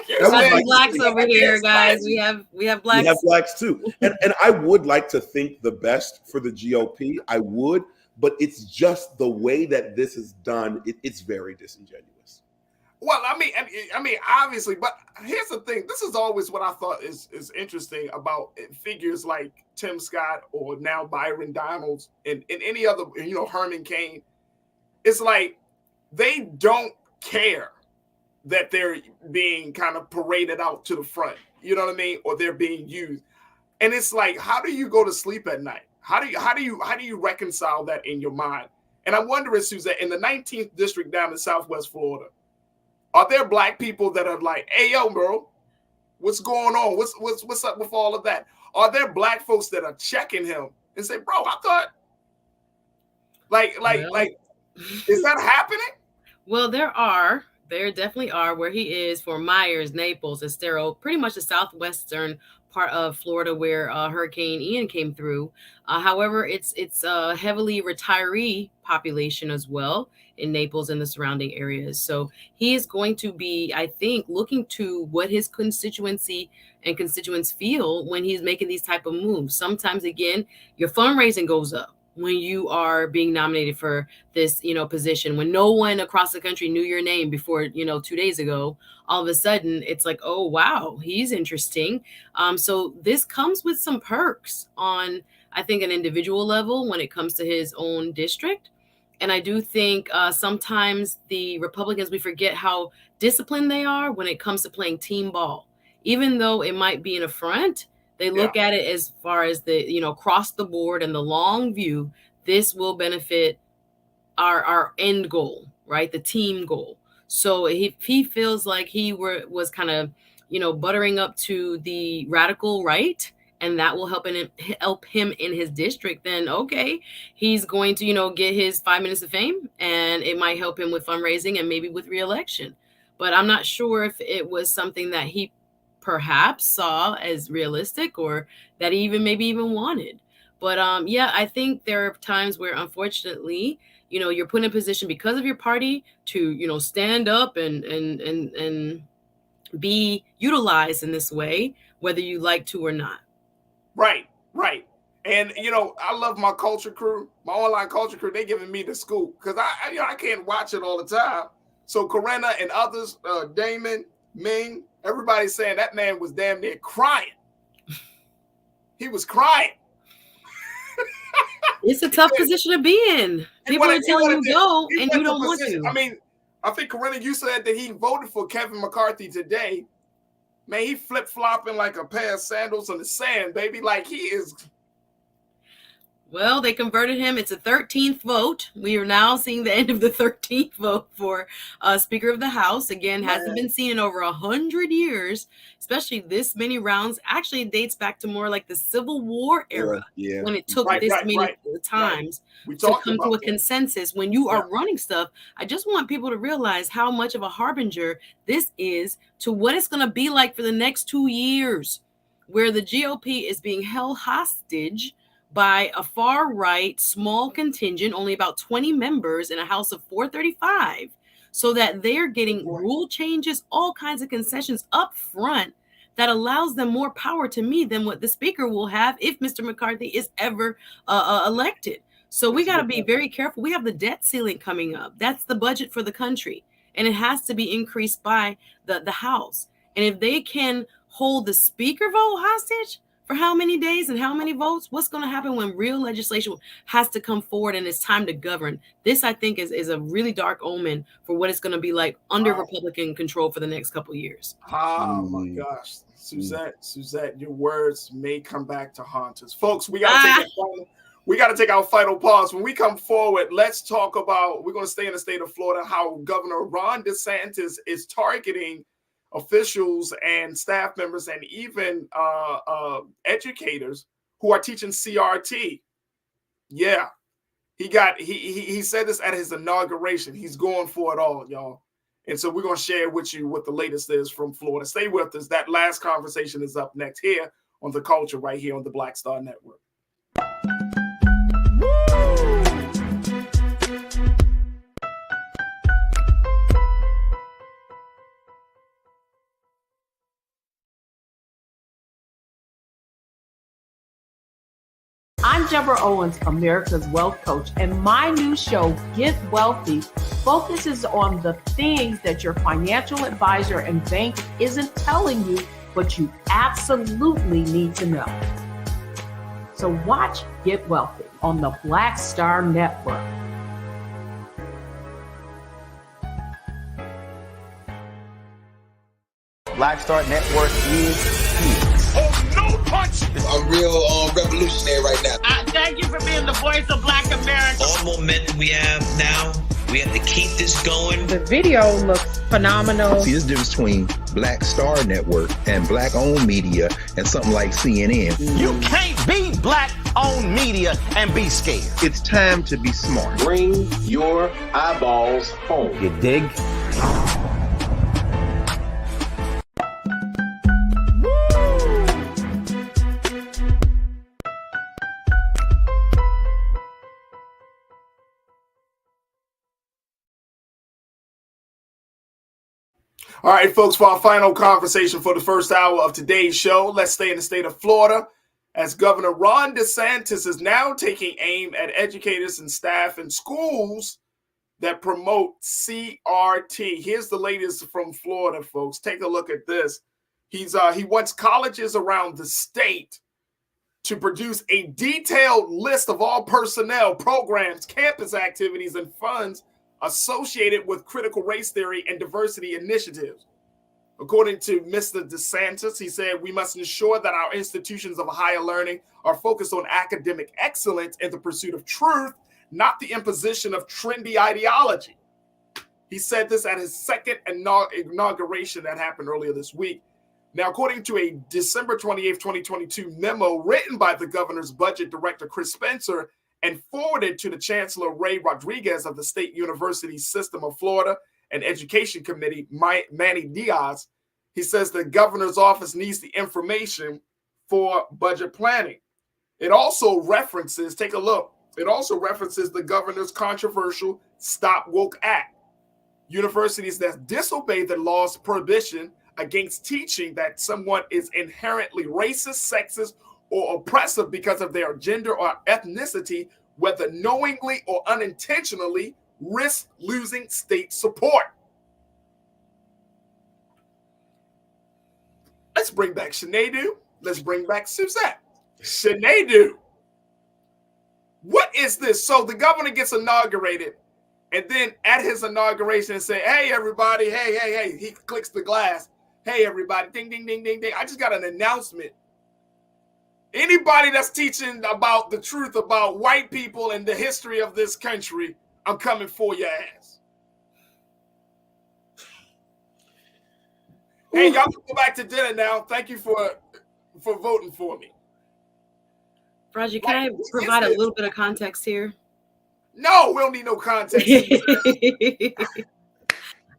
have Blacks over here, guys. We have Blacks. We have Blacks too. And I would like to think the best for the GOP. I would, but it's just the way that this is done. It's very disingenuous. Well, I mean, obviously, but here's the thing. This is always what I thought is interesting about figures like Tim Scott or now Byron Donalds and any other, Herman Cain. It's like they don't care that they're being kind of paraded out to the front, you know what I mean? Or they're being used. And it's like, how do you go to sleep at night? How do you reconcile that in your mind? And I'm wondering, Suzette, in the 19th district down in Southwest Florida, are there Black people that are like, hey, yo, bro, what's going on? What's up with all of that? Are there Black folks that are checking him and say, bro, I thought, like, is that happening? Well, there definitely are, where he is, for Myers, Naples, Estero, pretty much the southwestern part of Florida where Hurricane Ian came through. However, it's a heavily retiree population as well in Naples and the surrounding areas. So he is going to be, I think, looking to what his constituency and constituents feel when he's making these type of moves. Sometimes, again, your fundraising goes up when you are being nominated for this, position, when no one across the country knew your name before, 2 days ago. All of a sudden it's like, oh, wow, he's interesting. So this comes with some perks on, I think, an individual level when it comes to his own district. And I do think sometimes the Republicans, we forget how disciplined they are when it comes to playing team ball. Even though it might be an affront, they look at it as far as the, across the board and the long view. This will benefit our end goal, right? The team goal. So if he feels like he was kind of, buttering up to the radical right, and that will help him in his district, then okay, he's going to, get his 5 minutes of fame, and it might help him with fundraising and maybe with reelection. But I'm not sure if it was something that he perhaps saw as realistic or that he maybe even wanted. But I think there are times where, unfortunately, you're put in a position because of your party to, stand up and be utilized in this way, whether you like to or not. Right. And, I love my culture crew, my online culture crew. They giving me the scoop because I can't watch it all the time. So Corinna and others, Damon, Ming, everybody's saying that man was damn near crying. He was crying. It's a tough position to be in. People are telling you go, and you don't want to. I mean, I think, Corinna, you said that he voted for Kevin McCarthy today. Man, he flip-flopping like a pair of sandals in the sand, baby. Like he is. Well, they converted him. It's a 13th vote. We are now seeing the end of the 13th vote for Speaker of the House. Again, hasn't been seen in over 100 years, especially this many rounds. Actually, it dates back to more like the Civil War era, when it took this many times to come to a consensus. When you are running stuff, I just want people to realize how much of a harbinger this is to what it's going to be like for the next 2 years, where the GOP is being held hostage by a far-right small contingent, only about 20 members in a House of 435, so that they're getting rule changes, all kinds of concessions up front that allows them more power to me than what the Speaker will have if Mr. McCarthy is ever elected. So we got to be very careful. We have the debt ceiling coming up. That's the budget for the country, and it has to be increased by the House. And if they can hold the Speaker vote hostage for how many days and how many votes, what's going to happen when real legislation has to come forward and it's time to govern? This, I think, is a really dark omen for what it's going to be like under Republican control for the next couple of years. Oh my gosh, Suzette, your words may come back to haunt us, folks. We got to take our final pause. When we come forward, let's talk about. We're going to stay in the state of Florida. How Governor Ron DeSantis is targeting officials and staff members and even educators who are teaching CRT. Yeah, he said this at his inauguration. He's going for it all, y'all. And so we're going to share with you what the latest is from Florida. Stay with us. That last conversation is up next here on The Culture, right here on the Black Star Network. I'm Deborah Owens, America's Wealth Coach, and my new show, Get Wealthy, focuses on the things that your financial advisor and bank isn't telling you, but you absolutely need to know. So watch Get Wealthy on the Black Star Network. Black Star Network is here. I'm real revolutionary right now. Thank you for being the voice of Black America. All momentum we have now, we have to keep this going. The video looks phenomenal. See, there's a difference between Black Star Network and black-owned media and something like CNN. You can't be black-owned media and be scared. It's time to be smart. Bring your eyeballs home. You dig? All right, folks, for our final conversation for the first hour of today's show, let's stay in the state of Florida as Governor Ron DeSantis is now taking aim at educators and staff in schools that promote CRT. Here's the latest from Florida, folks. Take a look at this. He wants colleges around the state to produce a detailed list of all personnel, programs, campus activities, and funds associated with critical race theory and diversity initiatives. According to Mr. DeSantis, he said, we must ensure that our institutions of higher learning are focused on academic excellence and the pursuit of truth, not the imposition of trendy ideology. He said this at his second inauguration that happened earlier this week. Now, according to a December 28, 2022 memo written by the governor's budget director, Chris Spencer, and forwarded to the Chancellor Ray Rodriguez of the State University System of Florida and Education Committee, Manny Diaz, he says the governor's office needs the information for budget planning. It also references, take a look, it also references the governor's controversial Stop Woke Act. Universities that disobey the law's prohibition against teaching that someone is inherently racist, sexist, or oppressive because of their gender or ethnicity, whether knowingly or unintentionally, risk losing state support. Let's bring back Sinead. Let's bring back Suzette. Sinead, what is this? So the governor gets inaugurated, and then at his inauguration say, hey, everybody, hey, he clicks the glass. Hey, everybody, ding, ding, ding, ding, ding. I just got an announcement. Anybody that's teaching about the truth about white people and the history of this country, I'm coming for your ass. Hey, y'all can go back to dinner now. Thank you for voting for me. Farajii, can I provide a little bit of context here? No, we don't need no context.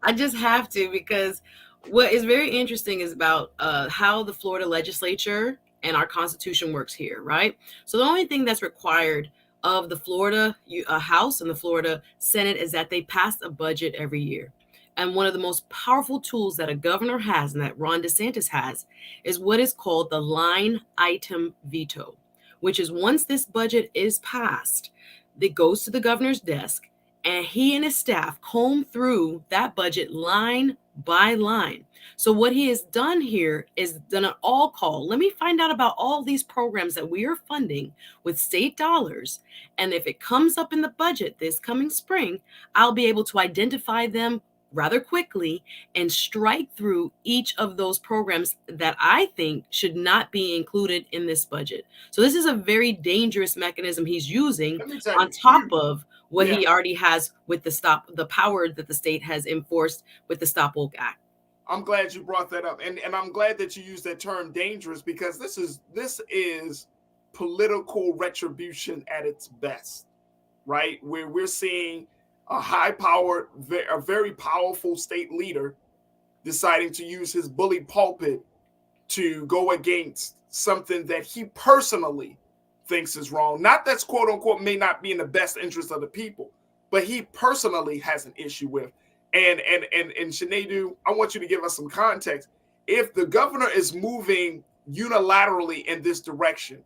I just have to, because what is very interesting is about how the Florida legislature and our Constitution works here, right? So the only thing that's required of the Florida House and the Florida Senate is that they pass a budget every year. And one of the most powerful tools that a governor has, and that Ron DeSantis has, is what is called the line item veto, which is once this budget is passed, it goes to the governor's desk, and he and his staff comb through that budget line by line. So what he has done here is done an all call. Let me find out about all these programs that we are funding with state dollars. And if it comes up in the budget this coming spring, I'll be able to identify them rather quickly and strike through each of those programs that I think should not be included in this budget. So this is a very dangerous mechanism he's using on top of what he already has with the power that the state has enforced with the Stop Woke Act. I'm glad you brought that up. And I'm glad that you used that term dangerous, because this is political retribution at its best, right? Where we're seeing a high-powered, a very powerful state leader deciding to use his bully pulpit to go against something that he personally thinks is wrong. Not that's quote unquote may not be in the best interest of the people, but he personally has an issue with. And Shanadu, I want you to give us some context. If the governor is moving unilaterally in this direction,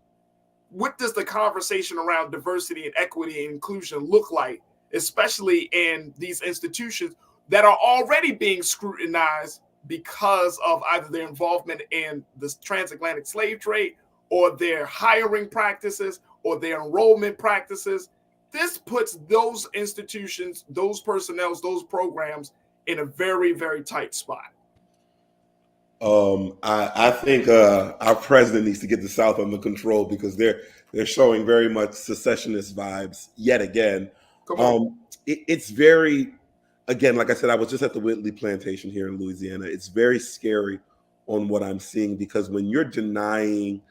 what does the conversation around diversity and equity and inclusion look like, especially in these institutions that are already being scrutinized because of either their involvement in the transatlantic slave trade or their hiring practices or their enrollment practices? This puts those institutions, those personnel, those programs in a very, very tight spot. I think our president needs to get the South under control, because they're showing very much secessionist vibes yet again. It's very, again, like I said, I was just at the Whitley plantation here in Louisiana. It's very scary on what I'm seeing, because when you're denying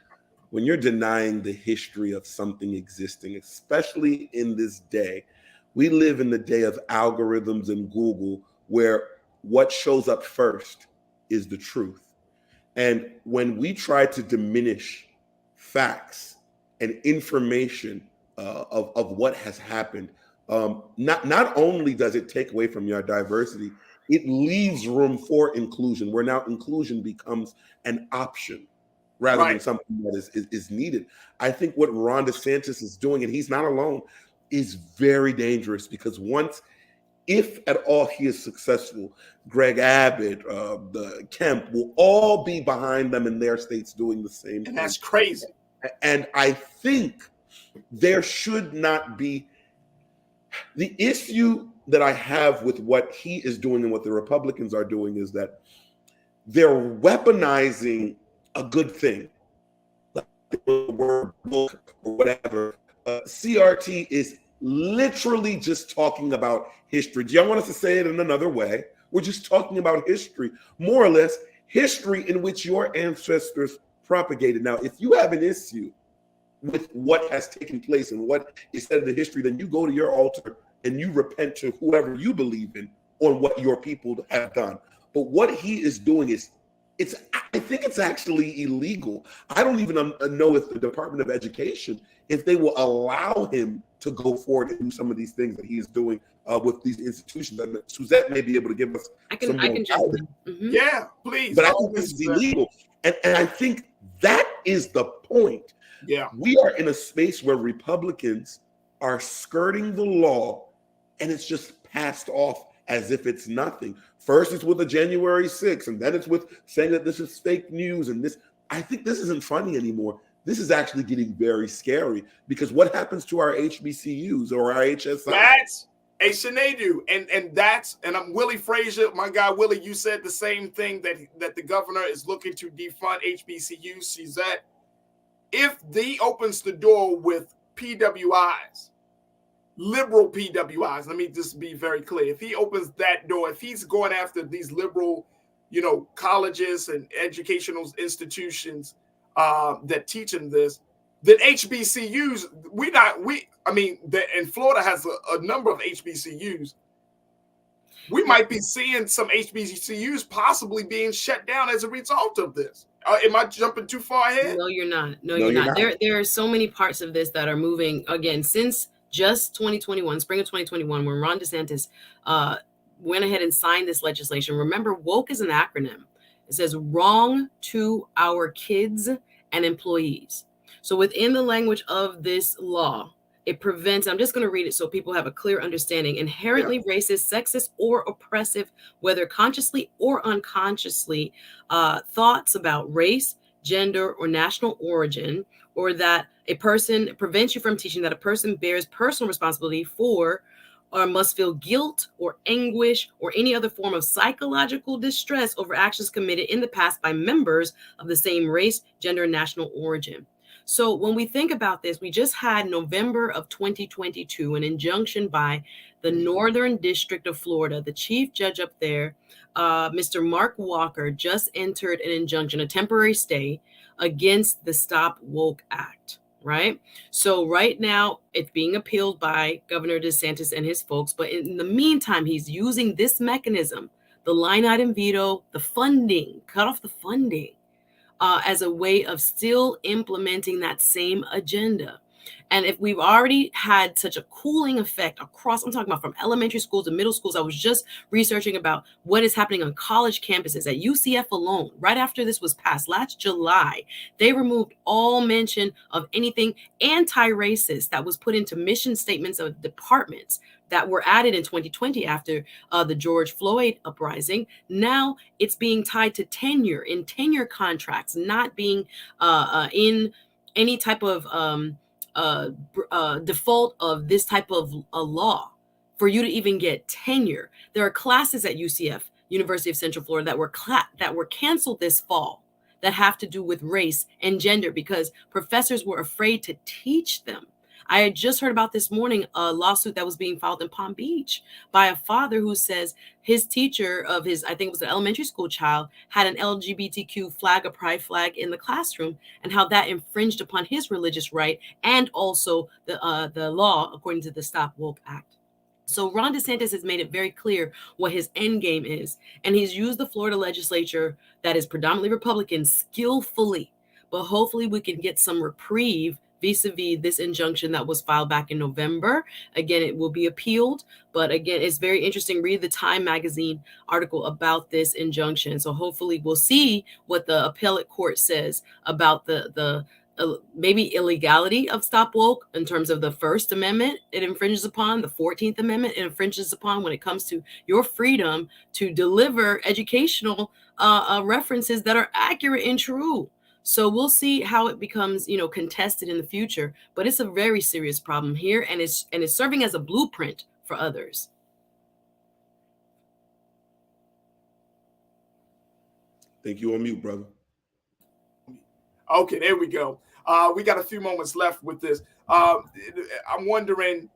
the history of something existing, especially in this day, we live in the day of algorithms and Google, where what shows up first is the truth. And when we try to diminish facts and information of what has happened, not only does it take away from your diversity, it leaves room for inclusion, where now inclusion becomes an option rather than something that is needed. I think what Ron DeSantis is doing, and he's not alone, is very dangerous, because if at all he is successful, Greg Abbott, the Kemp will all be behind them in their states doing the same thing. And that's crazy. And I think there should not be, the issue that I have with what he is doing and what the Republicans are doing is that they're weaponizing a good thing, like the word book or whatever. CRT is literally just talking about history. Do y'all want us to say it in another way? We're just talking about history, more or less, history in which your ancestors propagated. Now, if you have an issue with what has taken place and what is said in the history, then you go to your altar and you repent to whoever you believe in on what your people have done. But what he is doing is, I think it's actually illegal. I don't even know if the Department of Education, if they will allow him to go forward and do some of these things that he is doing with these institutions. And Suzette may be able to give us I can jump in. Mm-hmm. Yeah, please. But I think this is illegal. And I think that is the point. Yeah. We are in a space where Republicans are skirting the law, and it's just passed off as if it's nothing. First, it's with the January 6th, and then it's with saying that this is fake news. And this, I think this isn't funny anymore. This is actually getting very scary, because what happens to our HBCUs or our HSI? That's a Shanadu, and I'm Willie Frazier, my guy Willie. You said the same thing, that the governor is looking to defund HBCUs. Suzette, if he opens the door with PWIs, liberal PWIs, let me just be very clear. If he opens that door, if he's going after these liberal, colleges and educational institutions that teach him this, then HBCUs, and Florida has a number of HBCUs. We might be seeing some HBCUs possibly being shut down as a result of this. Am I jumping too far ahead? No, you're not. No, you're not. There are so many parts of this that are moving, again, since just 2021, spring of 2021, when Ron DeSantis went ahead and signed this legislation. Remember, woke is an acronym. It says wrong to our kids and employees. So within the language of this law, it prevents, I'm just going to read it so people have a clear understanding, inherently racist, sexist, or oppressive, whether consciously or unconsciously, thoughts about race, gender, or national origin, or that a person prevents you from teaching that a person bears personal responsibility for or must feel guilt or anguish or any other form of psychological distress over actions committed in the past by members of the same race, gender, and national origin. So when we think about this, we just had November of 2022, an injunction by the Northern District of Florida. The chief judge up there, Mr. Mark Walker, just entered an injunction, a temporary stay against the Stop Woke Act, right? So right now it's being appealed by Governor DeSantis and his folks. But in the meantime, he's using this mechanism, the line item veto, the funding, cut off the funding, as a way of still implementing that same agenda. And if we've already had such a cooling effect across, I'm talking about from elementary schools to middle schools. I was just researching about what is happening on college campuses at UCF alone. Right after this was passed last July, they removed all mention of anything anti-racist that was put into mission statements of departments that were added in 2020 after the George Floyd uprising. Now it's being tied to tenure, in tenure contracts, not being in any type of default of this type of a law for you to even get tenure. There are classes at UCF, University of Central Florida, that were canceled this fall that have to do with race and gender because professors were afraid to teach them. I had just heard about this morning, a lawsuit that was being filed in Palm Beach by a father who says his teacher of his, I think it was an elementary school child, had an LGBTQ flag, a pride flag in the classroom, and how that infringed upon his religious right and also the law according to the Stop Woke Act. So Ron DeSantis has made it very clear what his end game is, and he's used the Florida legislature that is predominantly Republican skillfully, but hopefully we can get some reprieve vis-a-vis this injunction that was filed back in November. Again, it will be appealed, but again, it's very interesting. Read the Time magazine article about this injunction. So hopefully we'll see what the appellate court says about the maybe illegality of Stop Woke in terms of the First Amendment it infringes upon, the 14th Amendment it infringes upon when it comes to your freedom to deliver educational references that are accurate and true. So we'll see how it becomes, contested in the future. But it's a very serious problem here, and it's serving as a blueprint for others. Think you on mute, brother. Okay, there we go. We got a few moments left with this. I'm wondering,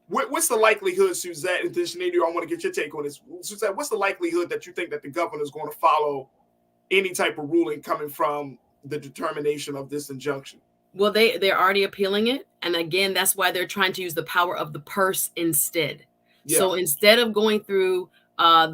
what's the likelihood, Suzette, and Deshanedu, I want to get your take on this. Suzette, what's the likelihood that you think that the governor is going to follow any type of ruling coming from the determination of this injunction? Well, they're already appealing it. And again, that's why they're trying to use the power of the purse instead. Yeah. So instead of going through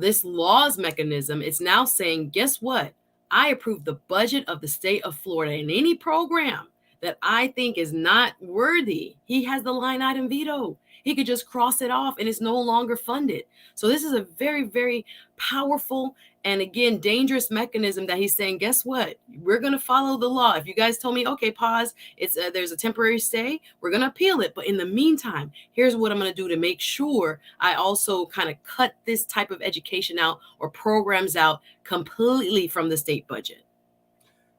this laws mechanism, it's now saying, guess what? I approve the budget of the state of Florida, and any program that I think is not worthy, he has the line item veto. He could just cross it off and it's no longer funded. So this is a very, very powerful and, again, dangerous mechanism that he's saying, guess what? We're going to follow the law. If you guys told me, okay, pause, there's a temporary stay, we're going to appeal it. But in the meantime, here's what I'm going to do to make sure I also kind of cut this type of education out or programs out completely from the state budget.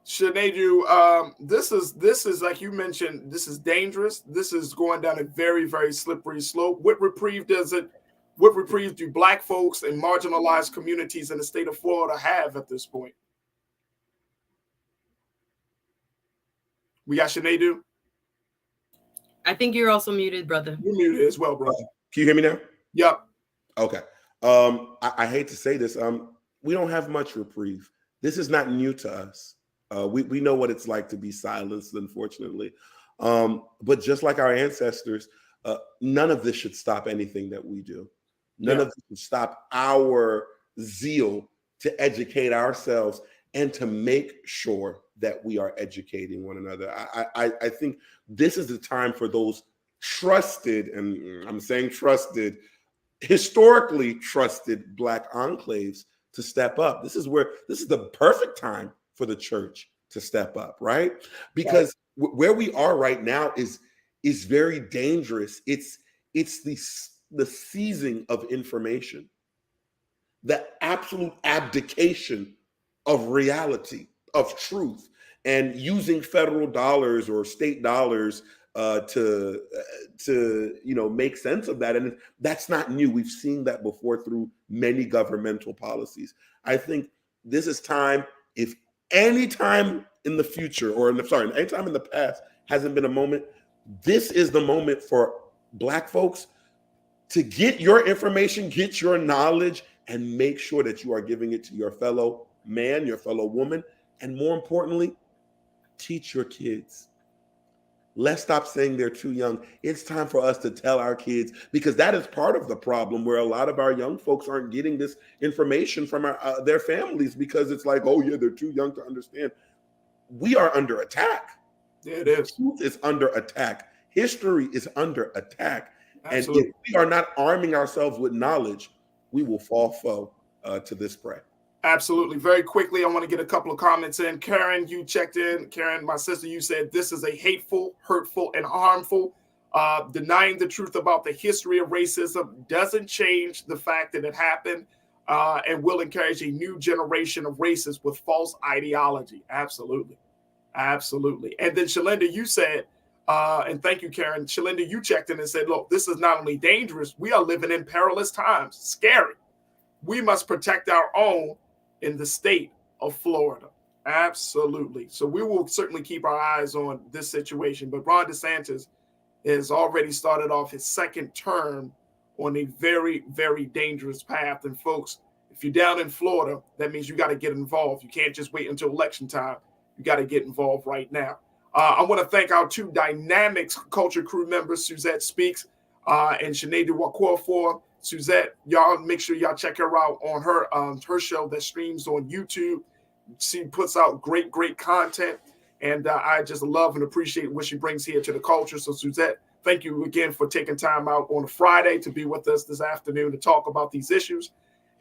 Sinead, this is like you mentioned, this is dangerous. This is going down a very, very slippery slope. What reprieve do Black folks and marginalized communities in the state of Florida have at this point? We got Sinead. I think you're also muted, brother. You're muted as well, brother. Can you hear me now? Yep. Okay. I hate to say this. We don't have much reprieve. This is not new to us. We know what it's like to be silenced, unfortunately. But just like our ancestors, none of this should stop anything that we do. None of this should stop our zeal to educate ourselves and to make sure that we are educating one another. I think this is the time for those trusted, and I'm saying trusted, historically trusted Black enclaves to step up. This is the perfect time for the church to step up, right? Because where we are right now is very dangerous. It's the seizing of information, the absolute abdication of reality, of truth, and using federal dollars or state dollars to make sense of that. And that's not new. We've seen that before through many governmental policies. I think this is time, if any time in the future, any time in the past hasn't been a moment, this is the moment for Black folks to get your information, get your knowledge, and make sure that you are giving it to your fellow man, your fellow woman, and more importantly, teach your kids. Let's stop saying they're too young. It's time for us to tell our kids, because that is part of the problem where a lot of our young folks aren't getting this information from their families, because it's like, oh yeah, they're too young to understand. We are under attack. Yeah, it is. Truth is under attack. History is under attack. Absolutely. And if we are not arming ourselves with knowledge, we will fall foe to this prey. Absolutely. Very quickly, I want to get a couple of comments in. Karen, you checked in. Karen, my sister, you said this is a hateful, hurtful, and harmful. Denying the truth about the history of racism doesn't change the fact that it happened, and will encourage a new generation of racists with false ideology. Absolutely. Absolutely. And then Shalinda, you said, and thank you, Karen. Shalinda, you checked in and said, look, this is not only dangerous, we are living in perilous times. Scary. We must protect our own in the state of Florida. Absolutely. So we will certainly keep our eyes on this situation. But Ron DeSantis has already started off his second term on a very, very dangerous path. And folks, if you're down in Florida, that means you got to get involved. You can't just wait until election time. You got to get involved right now. I want to thank our two dynamic culture crew members, Suzette Speaks and Sinead Wakofor. Suzette, y'all make sure y'all check her out on her show that streams on YouTube. She puts out great content, and I just love and appreciate what she brings here to the culture. So Suzette, thank you again for taking time out on a Friday to be with us this afternoon to talk about these issues.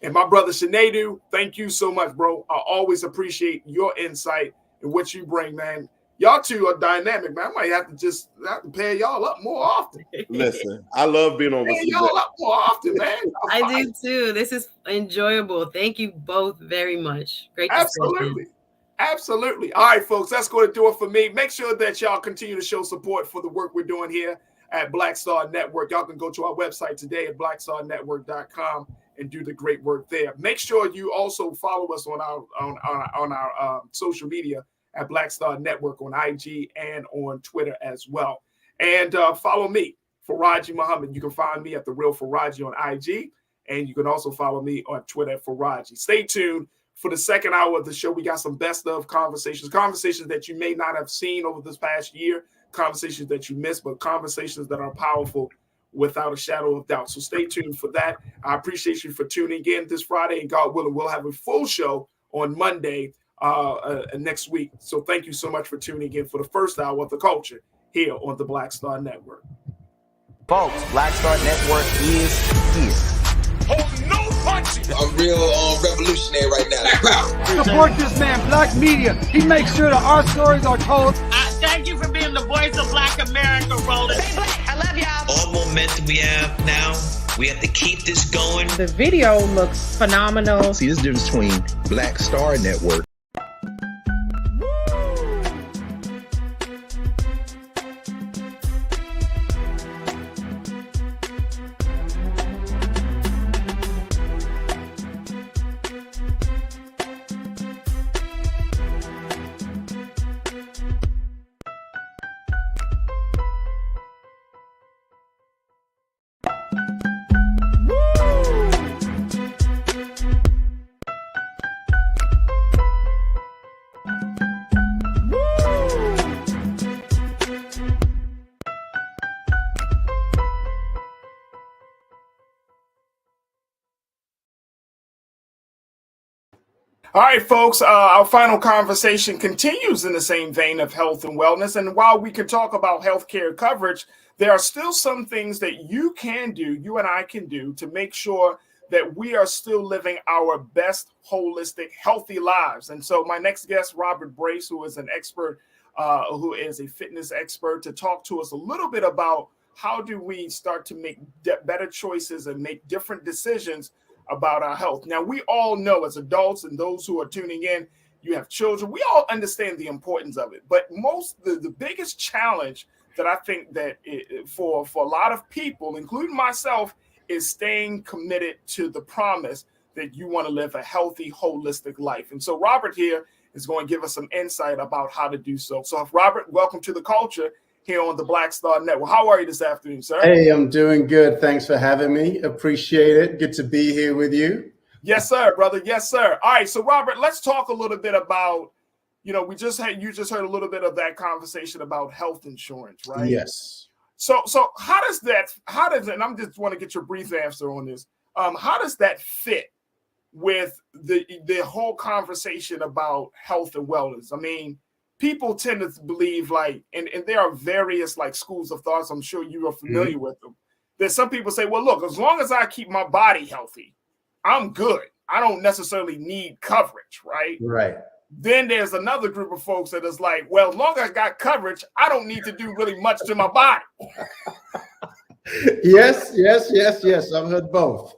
And my brother Sinead, thank you so much, bro. I always appreciate your insight and what you bring, man. Y'all two are dynamic, man. I might have to pay y'all up more often. Listen, I love being on with y'all up more often, man. I do too. This is enjoyable. Thank you both very much. Great discussion. Absolutely. All right, folks, that's going to do it for me. Make sure that y'all continue to show support for the work we're doing here at Black Star Network. Y'all can go to our website today at blackstarnetwork.com and do the great work there. Make sure you also follow us on our social media at Black Star Network on IG and on Twitter as well. And follow me, Farajii Muhammad. You can find me at The Real Farajii on IG, and you can also follow me on Twitter at Farajii. Stay tuned for the second hour of the show. We got some best of conversations that you may not have seen over this past year, conversations that you missed, but conversations that are powerful without a shadow of doubt. So stay tuned for that. I appreciate you for tuning in this Friday, and God willing, we'll have a full show on Monday next week. So thank you so much for tuning in for the first hour of the culture here on the Black Star Network. Folks, Black Star Network is here. Hold no punches. I'm real revolutionary right now. Support this man, Black Media. He makes sure that our stories are told. Thank you for being the voice of Black America, Roland. Stay black. I love y'all. All momentum we have now, we have to keep this going. The video looks phenomenal. See, this difference between Black Star Network All right, folks, our final conversation continues in the same vein of health and wellness. And while we can talk about healthcare coverage, there are still some things that you can do, you and I can do, to make sure that we are still living our best, holistic, healthy lives. And so my next guest, Robert Brace, who is an expert, who is a fitness expert, to talk to us a little bit about how do we start to make better choices and make different decisions about our health. Now, we all know as adults and those who are tuning in, you have children, we all understand the importance of it. But the biggest challenge that I think that for a lot of people, including myself, is staying committed to the promise that you want to live a healthy, holistic life. And so Robert here is going to give us some insight about how to do so. So Robert, welcome to The Culture here on the Black Star Network. How are you this afternoon, sir? Hey, I'm doing good. Thanks for having me. Appreciate it. Good to be here with you. Yes, sir, brother. Yes, sir. All right. So Robert, let's talk a little bit about, you just heard a little bit of that conversation about health insurance, right? Yes. So how does and I'm just want to get your brief answer on this. How does that fit with the whole conversation about health and wellness? I mean, people tend to believe and there are various schools of thoughts. I'm sure you are familiar with them. That some people say, well, look, as long as I keep my body healthy, I'm good. I don't necessarily need coverage, right? Right. Then there's another group of folks that is like, well, as long as I got coverage, I don't need to do really much to my body. Yes. I've heard both.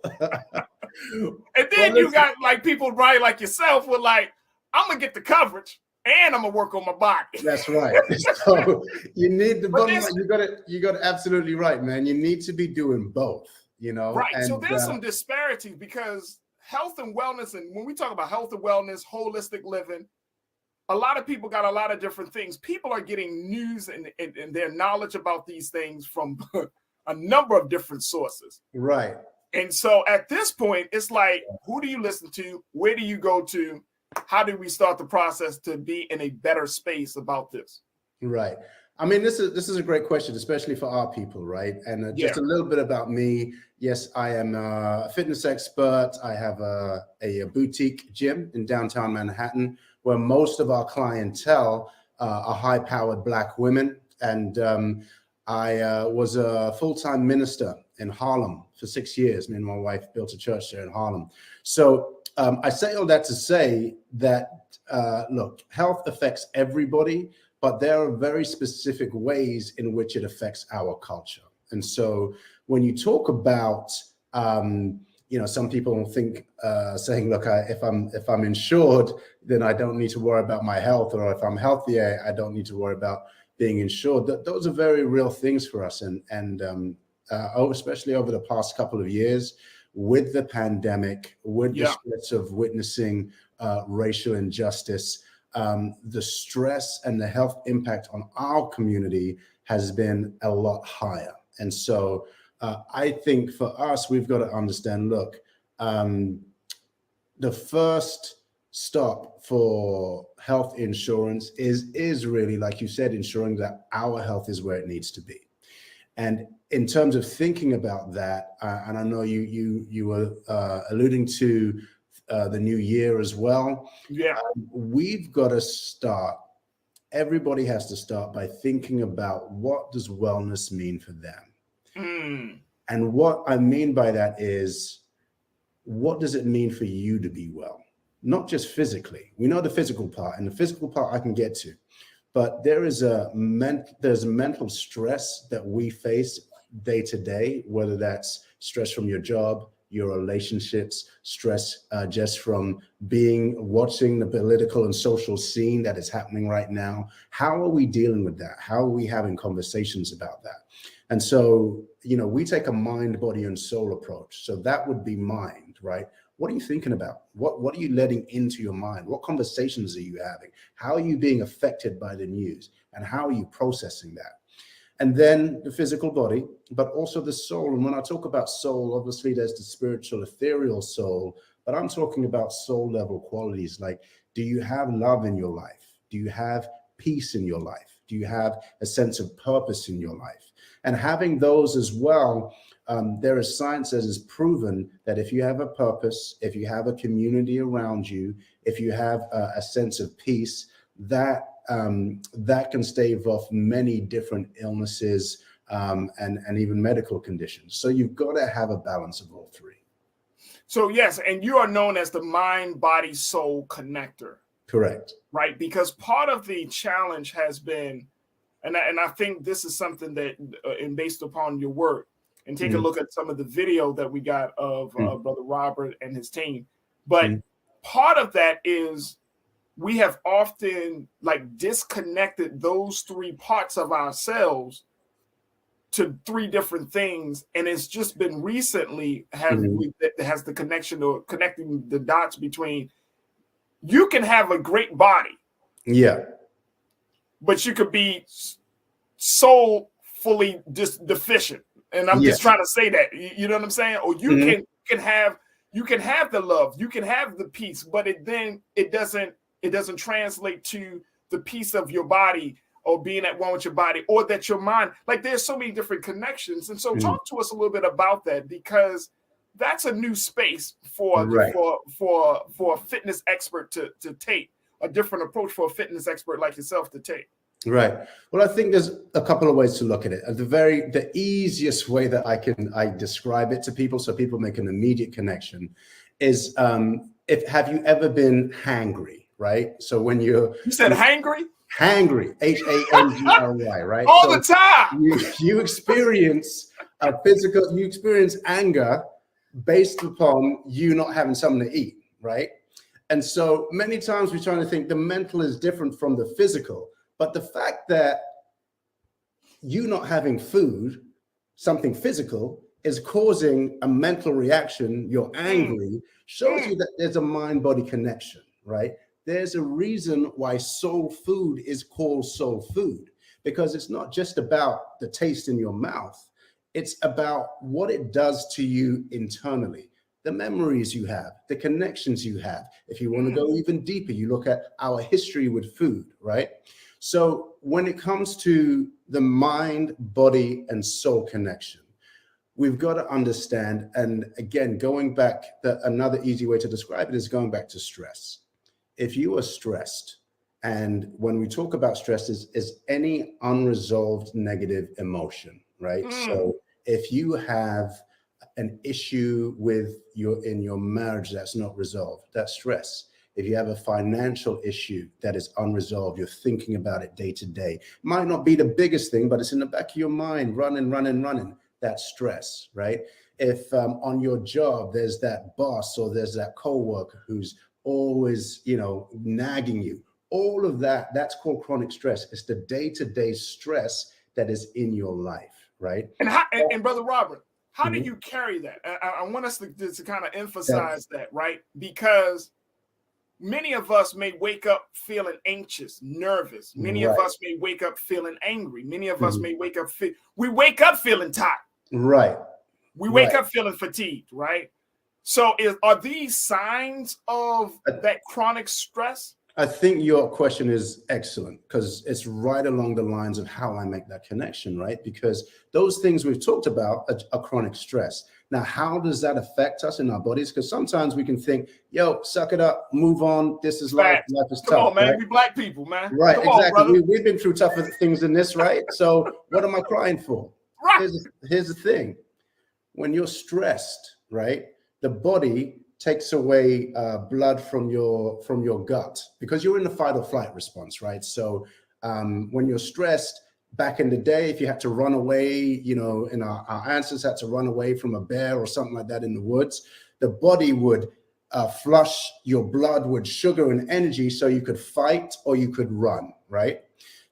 And then you got people like yourself with I'm gonna get the coverage and I'm gonna work on my body. That's right. So you need you got it absolutely right, man. You need to be doing both, Right. And, so there's some disparities because health and wellness, and when we talk about health and wellness, holistic living, a lot of people got a lot of different things. People are getting news and their knowledge about these things from a number of different sources. Right. And so at this point, it's like, who do you listen to? Where do you go to? How do we start the process to be in a better space about this? Right. I mean, this is a great question, especially for our people, right? And just a little bit about me. Yes, I am a fitness expert. I have a boutique gym in downtown Manhattan where most of our clientele are high-powered Black women. And I was a full-time minister in Harlem for 6 years. Me and my wife built a church there in Harlem. So I say all that to say that, look, health affects everybody, but there are very specific ways in which it affects our culture. And so when you talk about, some people think saying, look, if I'm insured, then I don't need to worry about my health, or if I'm healthy, I don't need to worry about being insured. Those are very real things for us. And especially over the past couple of years, with the pandemic, with the stress of witnessing racial injustice, the stress and the health impact on our community has been a lot higher. And so I think for us, we've got to understand, look, the first stop for health insurance is really, like you said, ensuring that our health is where it needs to be. And in terms of thinking about that, and I know you were alluding to the new year as well. Yeah, we've got to start. Everybody has to start by thinking about what does wellness mean for them. And what I mean by that is, what does it mean for you to be well? Not just physically. We know the physical part, and the physical part I can get to, but there's mental stress that we face day to day, whether that's stress from your job, your relationships, stress just from watching the political and social scene that is happening right now. How are we dealing with that? How are we having conversations about that? And so, we take a mind, body, and soul approach. So that would be mind, right? What are you thinking about? What are you letting into your mind? What conversations are you having? How are you being affected by the news? And how are you processing that? And then the physical body, but also the soul. And when I talk about soul, obviously there's the spiritual, ethereal soul, but I'm talking about soul level qualities. Like, do you have love in your life? Do you have peace in your life? Do you have a sense of purpose in your life? And having those as well, there is science that has proven that if you have a purpose, if you have a community around you, if you have a sense of peace, that can stave off many different illnesses and even medical conditions. So you've got to have a balance of all three. So yes, and you are known as the mind, body, soul connector. Correct. Right, because part of the challenge has been, and I think this is something that, and based upon your work, and take a look at some of the video that we got of Brother Robert and his team. But part of that is we have often like disconnected those three parts of ourselves to three different things, and it's just been recently has the connection or connecting the dots between. You can have a great body, but you could be soulfully deficient. And I'm just trying to say that, you know what I'm saying? Or you can have the love, you can have the peace, but it doesn't translate to the peace of your body or being at one with your body, or that your mind, like there's so many different connections. And so talk to us a little bit about that, because that's a new space for a fitness expert to take, a different approach for a fitness expert like yourself to take. Right. Well, I think there's a couple of ways to look at it. The easiest way that I describe it to people so people make an immediate connection is have you ever been hangry, right? So when you said hangry? Hangry, Hangry, right? All the time. You experience you experience anger based upon you not having something to eat, right? And so many times we're trying to think the mental is different from the physical, but the fact that you not having food, something physical, is causing a mental reaction, you're angry, shows you that there's a mind-body connection, right? There's a reason why soul food is called soul food, because it's not just about the taste in your mouth. It's about what it does to you internally, the memories you have, the connections you have. If you want to go even deeper, you look at our history with food, right? So when it comes to the mind, body, and soul connection, we've got to understand, and again, going back, another easy way to describe it is going back to stress. If you are stressed, and when we talk about stress is any unresolved negative emotion, right? So if you have an issue in your marriage that's not resolved, that's stress. If you have a financial issue that is unresolved, you're thinking about it day to day. Might not be the biggest thing, but it's in the back of your mind, running. That's stress, right? If on your job, there's that boss or there's that coworker who's always, nagging you, all of that's called chronic stress. It's the day-to-day stress that is in your life, right? And Brother Robert, how do you carry that? I want us to kind of emphasize that, right? Because many of us may wake up feeling anxious, nervous. Many of us may wake up feeling angry. Many of us may wake up feeling tired. Right. We wake up feeling fatigued, right? So are these signs of that chronic stress? I think your question is excellent, because it's right along the lines of how I make that connection, right? Because those things we've talked about are chronic stress. Now, how does that affect us in our bodies? Because sometimes we can think, suck it up, move on. This is life. Life is tough. Come on, man. Right? We black people, man. Right, Come exactly. On, we've been through tougher things than this, right? So what am I crying for? Right. Here's the thing. When you're stressed, right, the body takes away blood from your gut, because you're in the fight or flight response, right? So when you're stressed, back in the day, if you had to run away, and our ancestors had to run away from a bear or something like that in the woods, the body would flush your blood with sugar and energy so you could fight or you could run, right?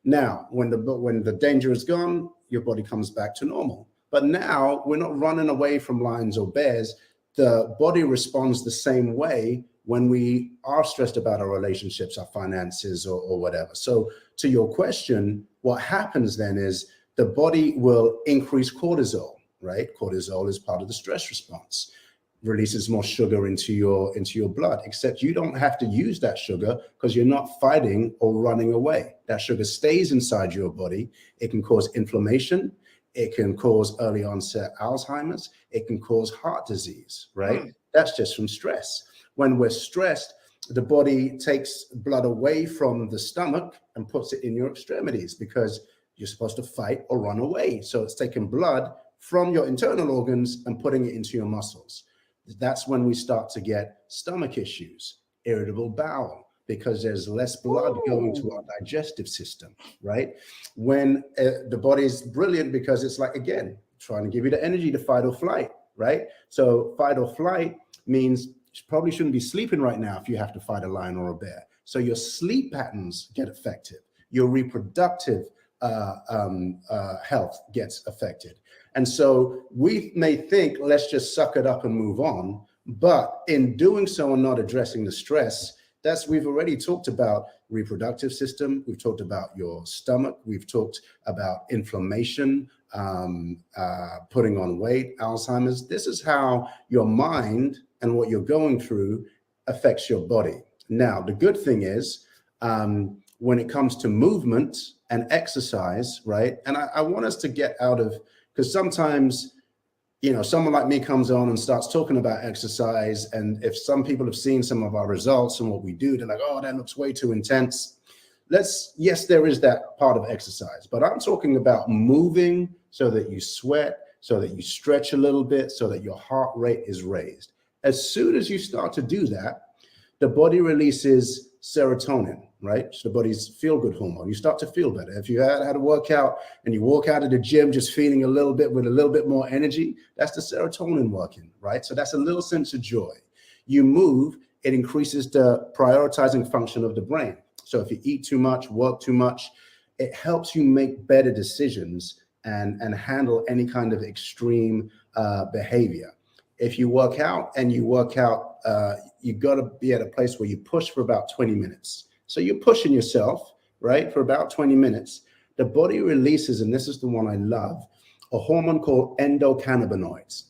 Now, when the danger is gone, your body comes back to normal. But now we're not running away from lions or bears. The body responds the same way when we are stressed about our relationships, our finances, or whatever. So to your question, what happens then is the body will increase cortisol, right? Cortisol is part of the stress response. releases more sugar into your blood, except you don't have to use that sugar because you're not fighting or running away. That sugar stays inside your body. It can cause inflammation. It can cause early onset Alzheimer's. It can cause heart disease, right? That's just from stress. When we're stressed, the body takes blood away from the stomach and puts it in your extremities because you're supposed to fight or run away. So it's taking blood from your internal organs and putting it into your muscles. That's when we start to get stomach issues, irritable bowel, because there's less blood going to our digestive system, right? When the body's brilliant because it's like, again, trying to give you the energy to fight or flight, right? So fight or flight means you probably shouldn't be sleeping right now if you have to fight a lion or a bear. So your sleep patterns get affected. Your reproductive health gets affected. And so we may think, let's just suck it up and move on. But in doing so and not addressing the stress, we've already talked about reproductive system. We've talked about your stomach. We've talked about inflammation, putting on weight, Alzheimer's. This is how your mind and what you're going through affects your body. Now, the good thing is, when it comes to movement and exercise, right? And I want us to get out of, because sometimes, someone like me comes on and starts talking about exercise. And if some people have seen some of our results and what we do, they're like, oh, that looks way too intense. Yes, there is that part of exercise, but I'm talking about moving so that you sweat, so that you stretch a little bit, so that your heart rate is raised. As soon as you start to do that, the body releases serotonin, right? So the body's feel-good hormone. You start to feel better. If you had a workout and you walk out of the gym just feeling with a little bit more energy, that's the serotonin working, right? So that's a little sense of joy. You move, it increases the prioritizing function of the brain. So if you eat too much, work too much, it helps you make better decisions and handle any kind of extreme behavior. If you work out, you got to be at a place where you push for about 20 minutes. So you're pushing yourself, right, for about 20 minutes. The body releases, and this is the one I love, a hormone called endocannabinoids.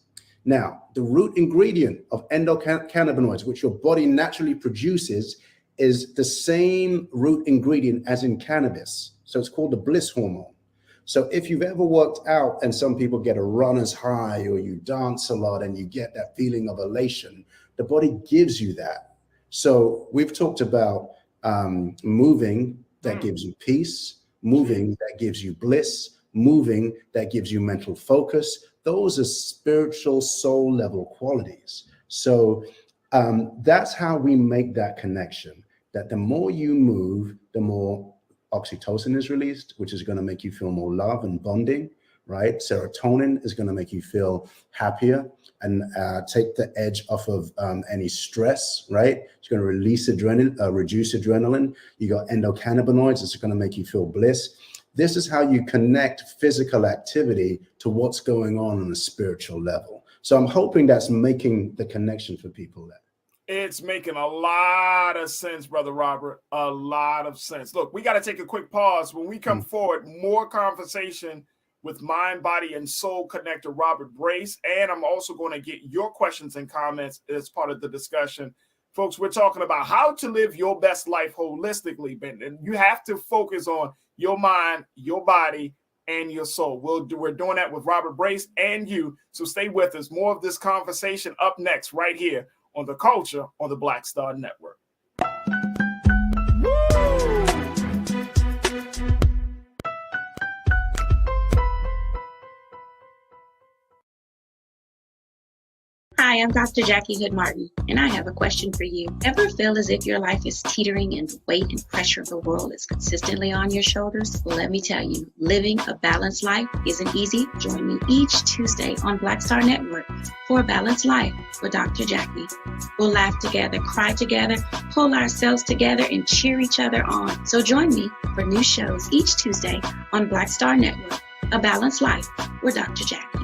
Now, the root ingredient of endocannabinoids, which your body naturally produces, is the same root ingredient as in cannabis. So it's called the bliss hormone. So if you've ever worked out, and some people get a runner's high, or you dance a lot and you get that feeling of elation, the body gives you that. So we've talked about moving that gives you peace, moving that gives you bliss, moving that gives you mental focus. Those are spiritual soul level qualities. So that's how we make that connection, that the more you move, the more oxytocin is released, which is going to make you feel more love and bonding, right? Serotonin is going to make you feel happier and take the edge off of any stress, right? It's going to release reduce adrenaline. You got endocannabinoids. It's going to make you feel bliss. This is how you connect physical activity to what's going on a spiritual level. So I'm hoping that's making the connection for people there. It's making a lot of sense, Brother Robert. A lot of sense. Look, we got to take a quick pause. When we come forward, more conversation with mind, body, and soul connector Robert Brace. And I'm also going to get your questions and comments as part of the discussion. Folks, we're talking about how to live your best life holistically, Ben. And you have to focus on your mind, your body, and your soul. We're doing that with Robert Brace and you. So stay with us. More of this conversation up next right here on The Culture on the Black Star Network. Hi, I'm Dr. Jackie Hood Martin, and I have a question for you. Ever feel as if your life is teetering and the weight and pressure of the world is consistently on your shoulders? Well, let me tell you, living a balanced life isn't easy. Join me each Tuesday on Black Star Network for A Balanced Life with Dr. Jackie. We'll laugh together, cry together, pull ourselves together, and cheer each other on. So join me for new shows each Tuesday on Black Star Network, A Balanced Life with Dr. Jackie.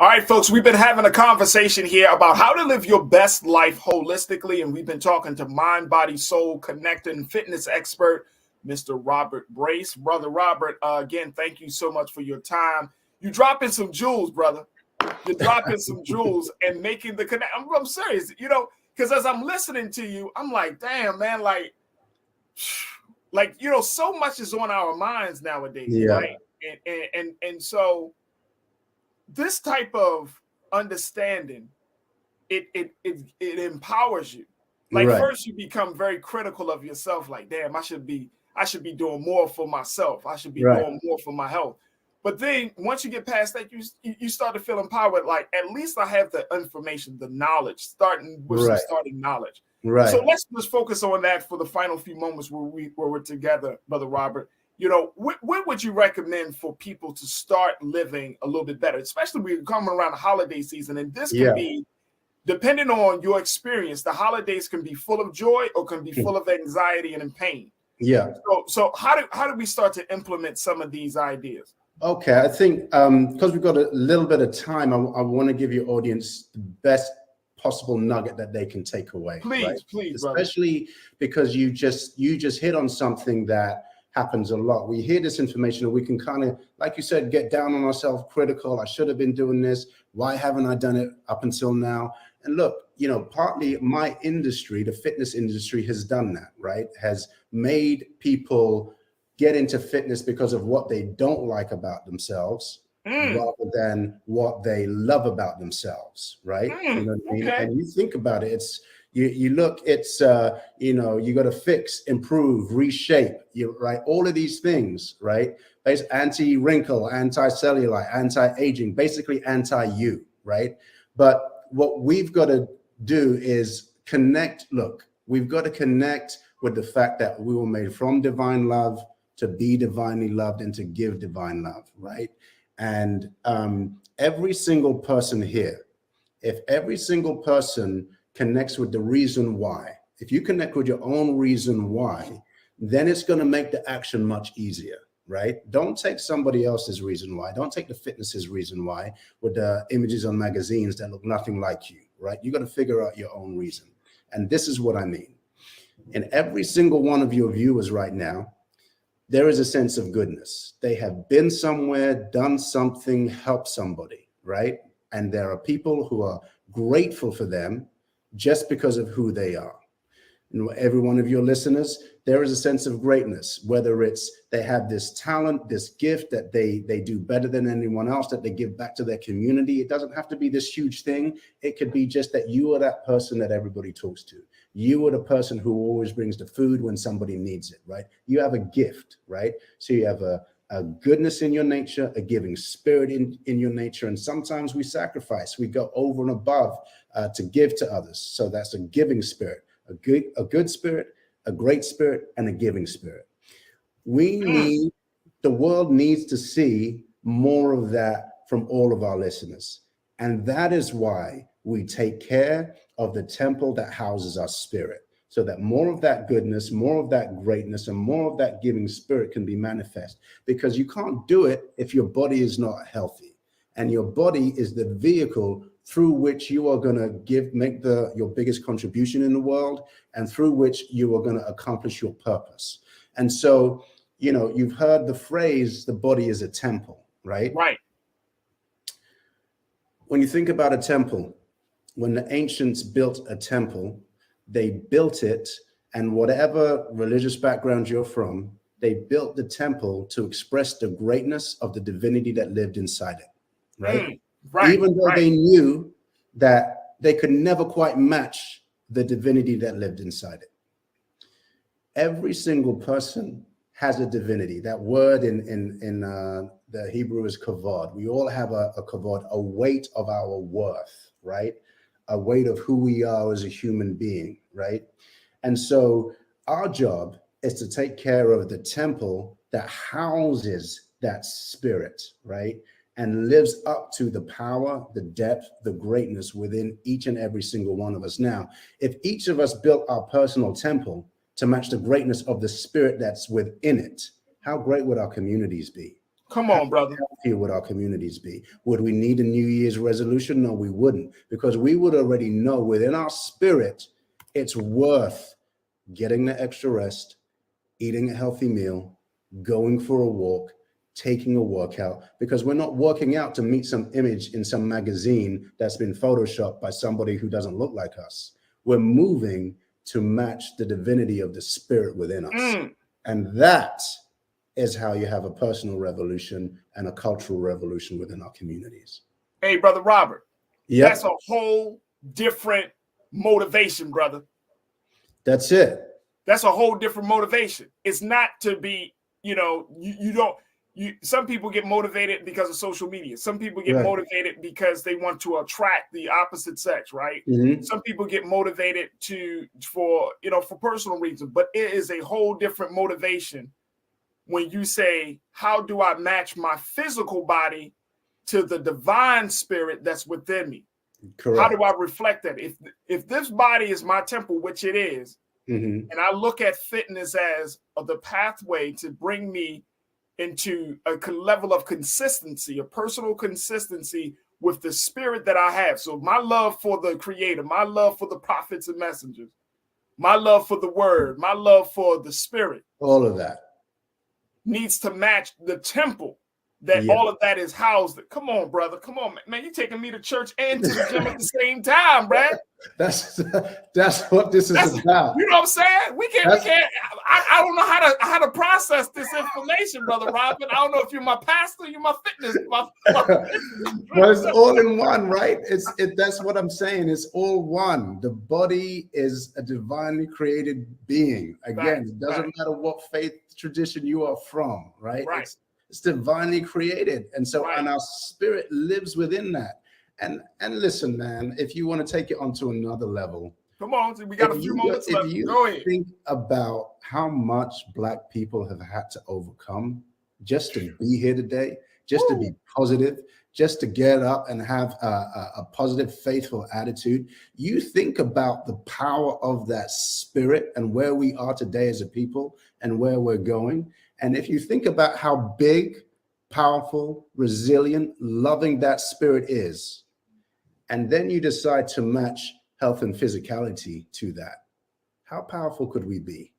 All right, folks, we've been having a conversation here about how to live your best life holistically, and we've been talking to mind, body, soul, connecting fitness expert, Mr. Robert Brace. Brother Robert, again, thank you so much for your time. You dropping some jewels, brother. You're dropping some jewels and making the connect. I'm serious, you know, because as I'm listening to you, I'm like, damn, man, like, you know, so much is on our minds nowadays, right? And so this type of understanding, it empowers you. Like first you become very critical of yourself, like, damn, I should be doing more for myself. I should be doing more for my health. But then once you get past that, you start to feel empowered. Like, at least I have the information, the knowledge, starting with some starting knowledge. Right. So let's just focus on that for the final few moments where we're together, Brother Robert. You know, what would you recommend for people to start living a little bit better, especially we're coming around the holiday season, and this can be, depending on your experience, the holidays can be full of joy or can be full of anxiety and pain. Yeah. So how do we start to implement some of these ideas? Okay, I think because we've got a little bit of time, I want to give your audience the best possible nugget that they can take away. Please, especially because you just hit on something that happens a lot. We hear this information and we can kind of, like you said, get down on ourselves, critical. I should have been doing this. Why haven't I done it up until now? And look, you know, partly my industry, the fitness industry, has done that, right? Has made people get into fitness because of what they don't like about themselves rather than what they love about themselves, right? You know what I mean? And you think about it, it's you look, it's you know, you got to fix, improve, reshape, right? All of these things, right? Anti-wrinkle, anti-cellulite, anti-aging, basically anti-you, right? But what we've got to do is connect. Look, we've got to connect with the fact that we were made from divine love to be divinely loved and to give divine love, right? And every single person here, if every single person connects with the reason why, if you connect with your own reason why, then it's going to make the action much easier, right? Don't take somebody else's reason why. Don't take the fitness's reason why with the images on magazines that look nothing like you, right? You got to figure out your own reason. And this is what I mean. In every single one of your viewers right now, there is a sense of goodness. They have been somewhere, done something, helped somebody, right? And there are people who are grateful for them just because of who they are. And every one of your listeners, there is a sense of greatness, whether it's they have this talent, this gift that they do better than anyone else, that they give back to their community. It doesn't have to be this huge thing. It could be just that you are that person that everybody talks to. You are the person who always brings the food when somebody needs it, right? You have a gift, right? So you have a goodness in your nature, a giving spirit in your nature. And sometimes we sacrifice, we go over and above to give to others. So that's a giving spirit, a good spirit, a great spirit, and a giving spirit. The world needs to see more of that from all of our listeners. And that is why we take care of the temple that houses our spirit, so that more of that goodness, more of that greatness, and more of that giving spirit can be manifest. Because you can't do it if your body is not healthy. And your body is the vehicle through which you are going to make your biggest contribution in the world, and through which you are going to accomplish your purpose. And so, you know, you've heard the phrase, the body is a temple, right? Right. When you think about a temple, when the ancients built a temple, they built it, and whatever religious background you're from, they built the temple to express the greatness of the divinity that lived inside it, right? Right. Even though they knew that they could never quite match the divinity that lived inside it. Every single person has a divinity. That word in the Hebrew is kavod. We all have a kavod, a weight of our worth, right? A weight of who we are as a human being, right? And so our job is to take care of the temple that houses that spirit, right? And lives up to the power, the depth, the greatness within each and every single one of us. Now, if each of us built our personal temple to match the greatness of the spirit that's within it, how great would our communities be? Come on, brother. How healthy would our communities be? Would we need a New Year's resolution? No, we wouldn't, because we would already know within our spirit it's worth getting the extra rest, eating a healthy meal, going for a walk, taking a workout, because we're not working out to meet some image in some magazine that's been photoshopped by somebody who doesn't look like us. We're moving to match the divinity of the spirit within us. And that is how you have a personal revolution and a cultural revolution within our communities. Hey, Brother Robert, yep. That's a whole different motivation, brother. That's it. That's a whole different motivation. It's not to be, some people get motivated because of social media. Some people get motivated because they want to attract the opposite sex, right? Mm-hmm. Some people get motivated for personal reasons, but it is a whole different motivation when you say, how do I match my physical body to the divine spirit that's within me? Correct. How do I reflect that? If this body is my temple, which it is, mm-hmm. and I look at fitness as the pathway to bring me into a level of consistency, a personal consistency with the spirit that I have. So my love for the creator, my love for the prophets and messengers, my love for the word, my love for the spirit. All of that needs to match the temple that all of that is housed. Come on, brother. Come on, man. You're taking me to church and to the gym at the same time, Brad. That's what this is about. You know what I'm saying? We can't. I don't know how to process this information, Brother Robin. I don't know if you're my pastor, you're my fitness. But it's all in one, right? That's what I'm saying. It's all one. The body is a divinely created being. Again, it doesn't matter what faith tradition you are from, right? Right. It's divinely created, and so and our spirit lives within that. And listen, man, if you want to take it onto another level, come on, we got a few moments left. If you Go ahead. think about how much Black people have had to overcome just to be here today, just to be positive, just to get up and have a positive, faithful attitude, you think about the power of that spirit and where we are today as a people and where we're going. And if you think about how big, powerful, resilient, loving that spirit is, and then you decide to match health and physicality to that, how powerful could we be?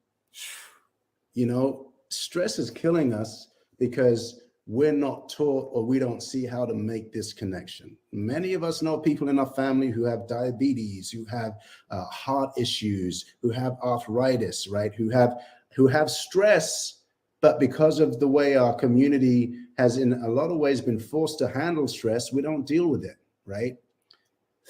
Stress is killing us because we're not taught or we don't see how to make this connection. Many of us know people in our family who have diabetes, who have heart issues, who have arthritis, right? Who have stress. But because of the way our community has in a lot of ways been forced to handle stress, we don't deal with it, right?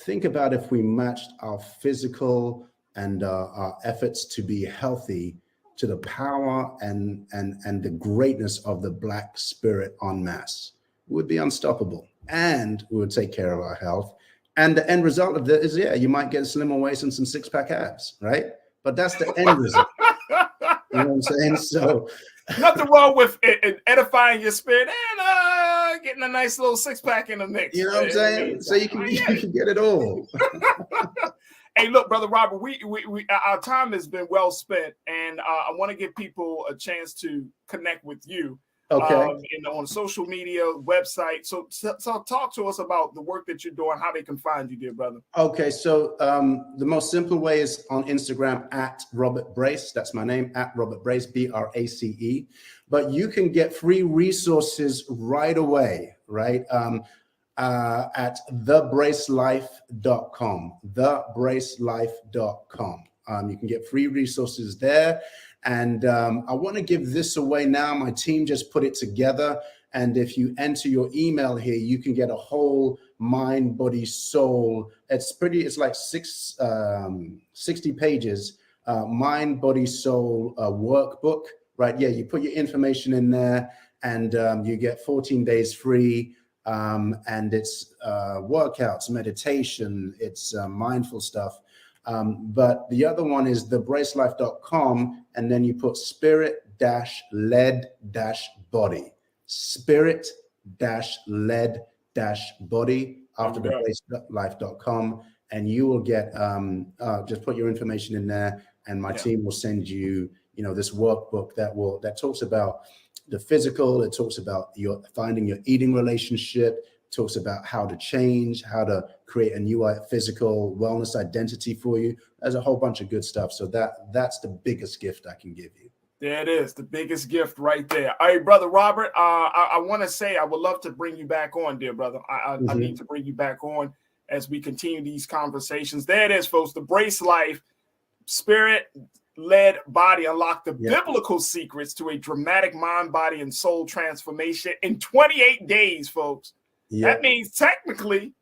Think about if we matched our physical and our efforts to be healthy to the power and the greatness of the Black spirit en masse. We would be unstoppable, and we would take care of our health. And the end result of that is, you might get a slimmer waist and some six-pack abs, right? But that's the end result. You know what I'm saying? So nothing wrong with edifying your spirit and getting a nice little six-pack in the mix. You know what I'm saying? So you can get it all. Hey, look, Brother Robert, we our time has been well spent, and I want to give people a chance to connect with you. Okay. On social media, website. So talk to us about the work that you're doing, how they can find you, dear brother. Okay, so the most simple way is on Instagram at Robert Brace. That's my name, at Robert Brace, BRACE. But you can get free resources right away, right? At thebracelife.com, thebracelife.com. You can get free resources there. And I want to give this away now. My team just put it together. And if you enter your email here, you can get a whole mind, body, soul. It's like 60 pages, mind, body, soul workbook, right? Yeah, you put your information in there and you get 14 days free. And it's workouts, meditation, it's mindful stuff. But the other one is thebracelife.com, and then you put spirit-led-body, spirit-led-body after thebracelife.com, and you will get, just put your information in there, and my team will send you, this workbook that talks about the physical. It talks about finding your eating relationship. It talks about how to change, how to create a new physical wellness identity for you. There's a whole bunch of good stuff. So that's the biggest gift I can give you. There it is, the biggest gift right there. All right, Brother Robert, I want to say I would love to bring you back on, dear brother. I need to bring you back on as we continue these conversations. There it is, folks. The Brace Life Spirit-Led Body Unlock the biblical secrets to a dramatic mind, body, and soul transformation in 28 days, folks. That means technically,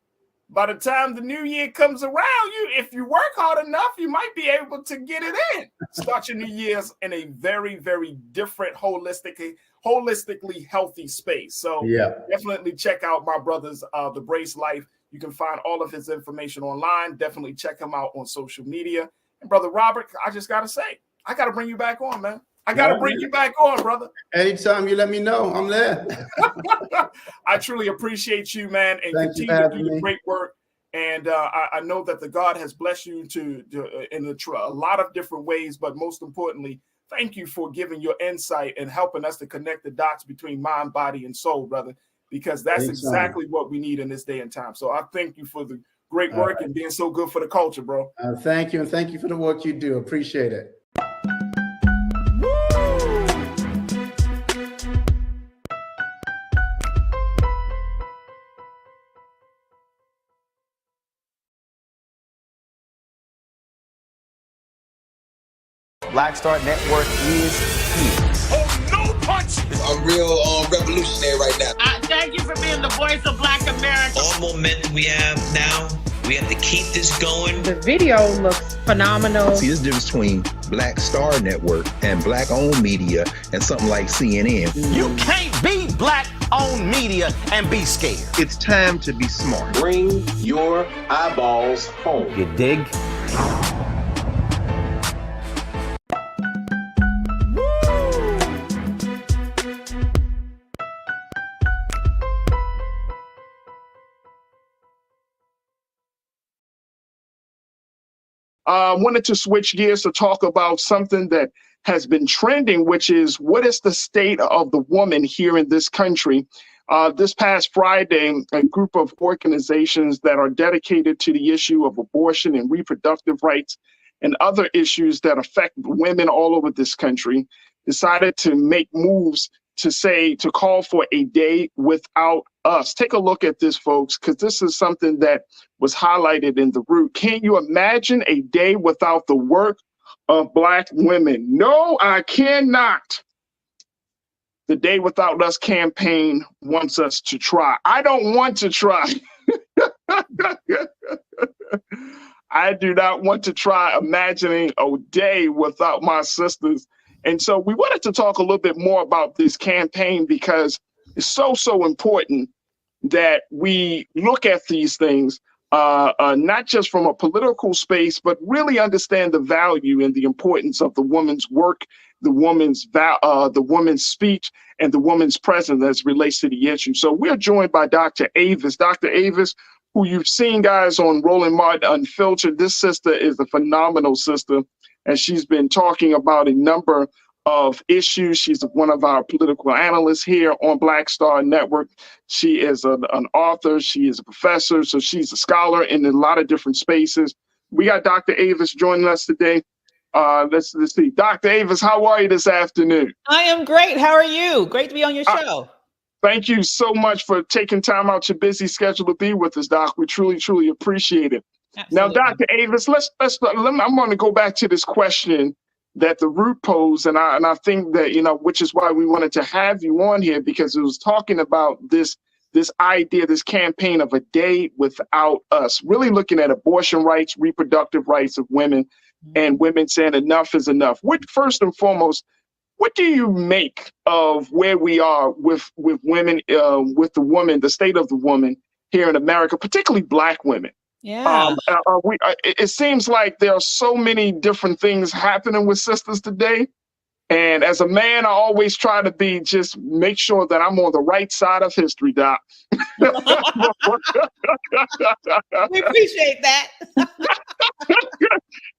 by the time the new year comes around, if you work hard enough, you might be able to get it in. Start your new years in a very, very different, holistically healthy space. So definitely check out my brother's The Brace Life. You can find all of his information online. Definitely check him out on social media. And Brother Robert, I just got to say, I got to bring you back on, man. I got to bring you back on, brother. Anytime you let me know, I'm there. I truly appreciate you, man, and continue to do the great work. And I know that the God has blessed you in a lot of different ways, but most importantly, thank you for giving your insight and helping us to connect the dots between mind, body, and soul, brother, because that's exactly what we need in this day and time. So I thank you for the great work and being so good for the culture, bro. Thank you, and thank you for the work you do. Appreciate it. Black Star Network is here. Oh, no punch! I'm real revolutionary right now. Thank you for being the voice of Black America. All momentum we have now, we have to keep this going. The video looks phenomenal. See, there's a difference between Black Star Network and Black-owned media and something like CNN. You can't be Black-owned media and be scared. It's time to be smart. Bring your eyeballs home. You dig? Wanted to switch gears to talk about something that has been trending, which is what is the state of the woman here in this country. This past Friday, a group of organizations that are dedicated to the issue of abortion and reproductive rights and other issues that affect women all over this country decided to make moves to call for a day without us. Take a look at this, folks, because this is something that was highlighted in the root. Can you imagine a day without the work of Black women? No, I cannot. The Day Without Us campaign wants us to try. I don't want to try. I do not want to try imagining a day without my sisters. And so we wanted to talk a little bit more about this campaign because it's so important that we look at these things, not just from a political space, but really understand the value and the importance of the woman's work, the woman's speech, and the woman's presence as relates to the issue. So we're joined by Dr. Avis. Dr. Avis, who you've seen, guys, on Roland Martin Unfiltered. This sister is a phenomenal sister, and she's been talking about a number of issues. She's one of our political analysts here on Black Star Network. She is an author. She is a professor. So she's a scholar in a lot of different spaces. We got Dr. Avis joining us today. Let's see. Dr. Avis, how are you this afternoon? I am great. How are you? Great to be on your show. Thank you so much for taking time out your busy schedule to be with us, Doc. We truly appreciate it. Absolutely. Now, Dr. Avis, I'm going to go back to this question that the root posed, and I think that, which is why we wanted to have you on here, because it was talking about this idea, this campaign of a day without us, really looking at abortion rights, reproductive rights of women, and women saying enough is enough. First and foremost, what do you make of where we are with women, with the woman, the state of the woman here in America, particularly Black women? Yeah. It seems like there are so many different things happening with sisters today. And as a man, I always try to just make sure that I'm on the right side of history, Doc. We appreciate that.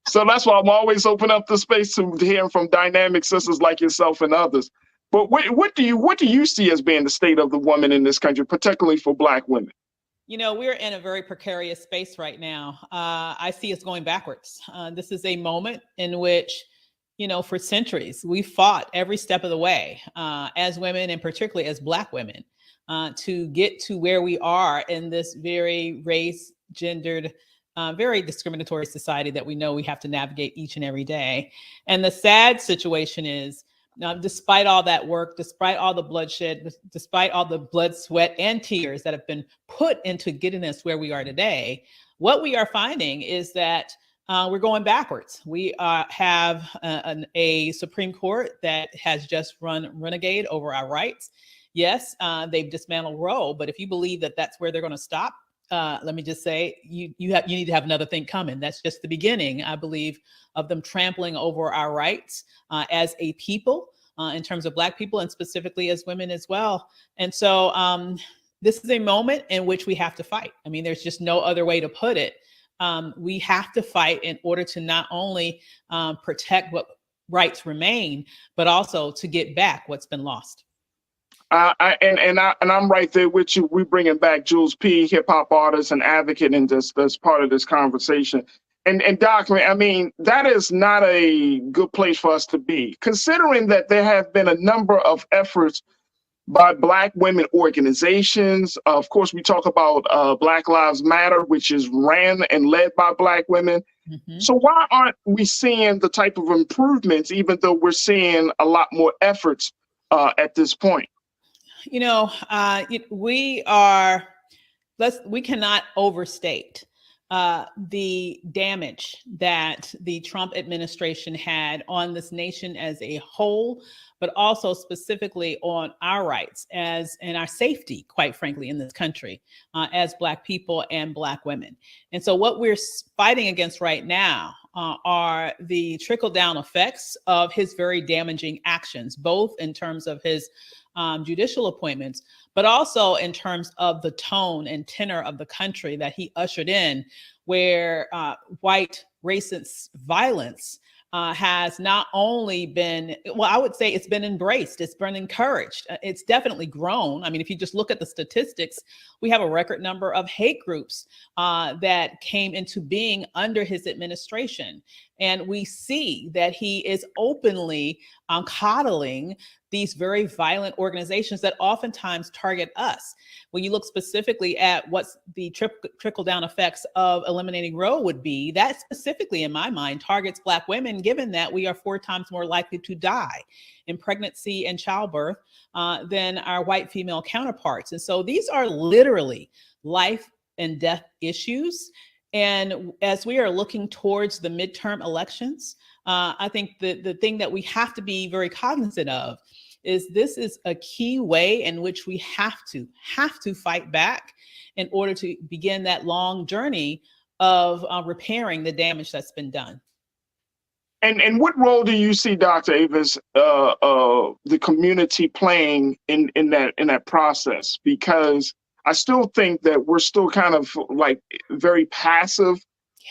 So that's why I'm always open up the space to hearing from dynamic sisters like yourself and others. But what do you see as being the state of the woman in this country, particularly for Black women? You know, we're in a very precarious space right now. I see us going backwards. This is a moment in which, you know, for centuries, we fought every step of the way as women, and particularly as Black women, to get to where we are in this very race, gendered, very discriminatory society that we know we have to navigate each and every day. And the sad situation is, despite all that work, despite all the bloodshed, despite all the blood, sweat, and tears that have been put into getting us where we are today, what we are finding is that we're going backwards. We have a Supreme Court that has just run renegade over our rights. Yes, they've dismantled Roe, but if you believe that that's where they're going to stop, let me just say, you need to have another thing coming. That's just the beginning, I believe, of them trampling over our rights as a people, in terms of Black people, and specifically as women as well. And so this is a moment in which we have to fight. I mean, there's just no other way to put it. We have to fight in order to not only protect what rights remain, but also to get back what's been lost. I'm right there with you. We bringing back Jules P., hip hop artist and advocate, in this part of this conversation. And Doc, I mean, that is not a good place for us to be, considering that there have been a number of efforts by Black women organizations. Of course, we talk about Black Lives Matter, which is ran and led by Black women. Mm-hmm. So why aren't we seeing the type of improvements, even though we're seeing a lot more efforts at this point? You know, we cannot overstate the damage that the Trump administration had on this nation as a whole, but also specifically on our rights and our safety, quite frankly, in this country, as Black people and Black women. And so what we're fighting against right now are the trickle-down effects of his very damaging actions, both in terms of his judicial appointments, but also in terms of the tone and tenor of the country that he ushered in, where white racist violence has not only been, well, I would say it's been embraced, it's been encouraged, it's definitely grown. I mean, if you just look at the statistics, we have a record number of hate groups that came into being under his administration. And we see that he is openly coddling these very violent organizations that oftentimes target us. When you look specifically at what's the trickle-down effects of eliminating Roe would be, that specifically, in my mind, targets Black women, given that we are 4 times more likely to die in pregnancy and childbirth than our white female counterparts. And so these are literally life and death issues. And as we are looking towards the midterm elections, I think the thing that we have to be very cognizant of is this is a key way in which we have to fight back in order to begin that long journey of repairing the damage that's been done. And what role do you see, Dr. Avis, the community playing in that process? Because I still think that we're still kind of like very passive,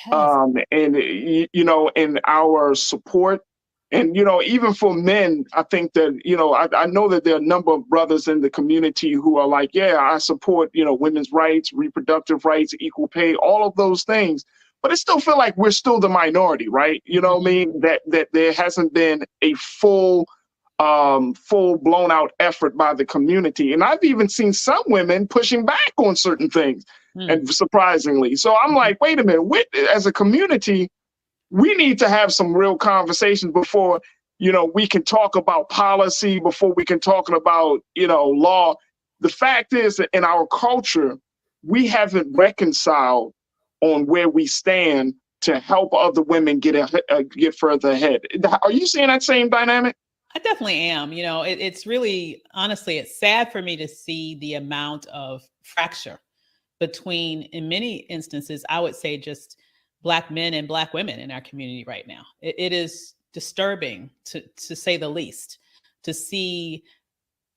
yes. And you know, in our support. And, you know, even for men, I think that, you know, I know that there are a number of brothers in the community who are like, yeah, I support, you know, women's rights, reproductive rights, equal pay, all of those things. But I still feel like we're still the minority, right? You know what I mean? That there hasn't been a full blown out effort by the community. And I've even seen some women pushing back on certain things, and surprisingly. So I'm like, wait a minute, as a community, we need to have some real conversations before, you know, we can talk about policy, before we can talk about, you know, law. The fact is that in our culture, we haven't reconciled on where we stand to help other women get further ahead. Are you seeing that same dynamic? I definitely am. You know, it's really, honestly, it's sad for me to see the amount of fracture between, in many instances, I would say just Black men and Black women in our community right now. It is disturbing, to say the least, to see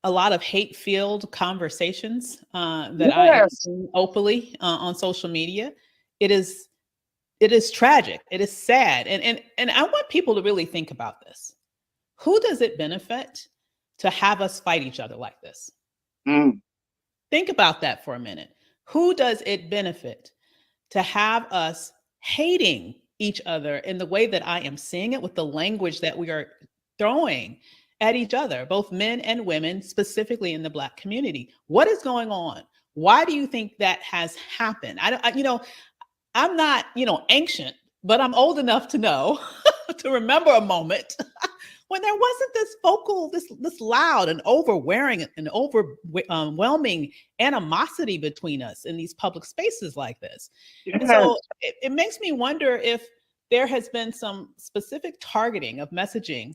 a lot of hate-filled conversations that I have seen openly on social media. It is tragic. It is sad. And I want people to really think about this. Who does it benefit to have us fight each other like this? Mm. Think about that for a minute. Who does it benefit to have us hating each other in the way that I am seeing it, with the language that we are throwing at each other, both men and women, specifically in the Black community? What is going on? Why do you think that has happened? I'm not, ancient, but I'm old enough to know, to remember a moment when there wasn't this vocal, this loud and overwhelming animosity between us in these public spaces like this. Yes. And so it makes me wonder if there has been some specific targeting of messaging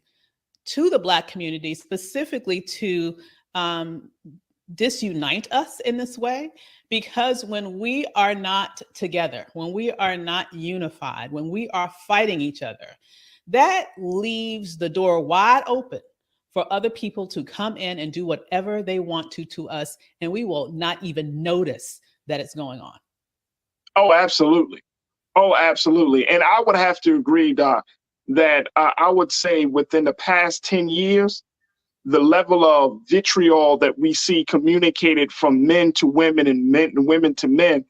to the Black community, specifically to disunite us in this way, because when we are not together, when we are not unified, when we are fighting each other, that leaves the door wide open for other people to come in and do whatever they want to us, and we will not even notice that it's going on. Oh, absolutely. Oh, absolutely. And I would have to agree, Doc, that I would say within the past 10 years, the level of vitriol that we see communicated from men to women and women to men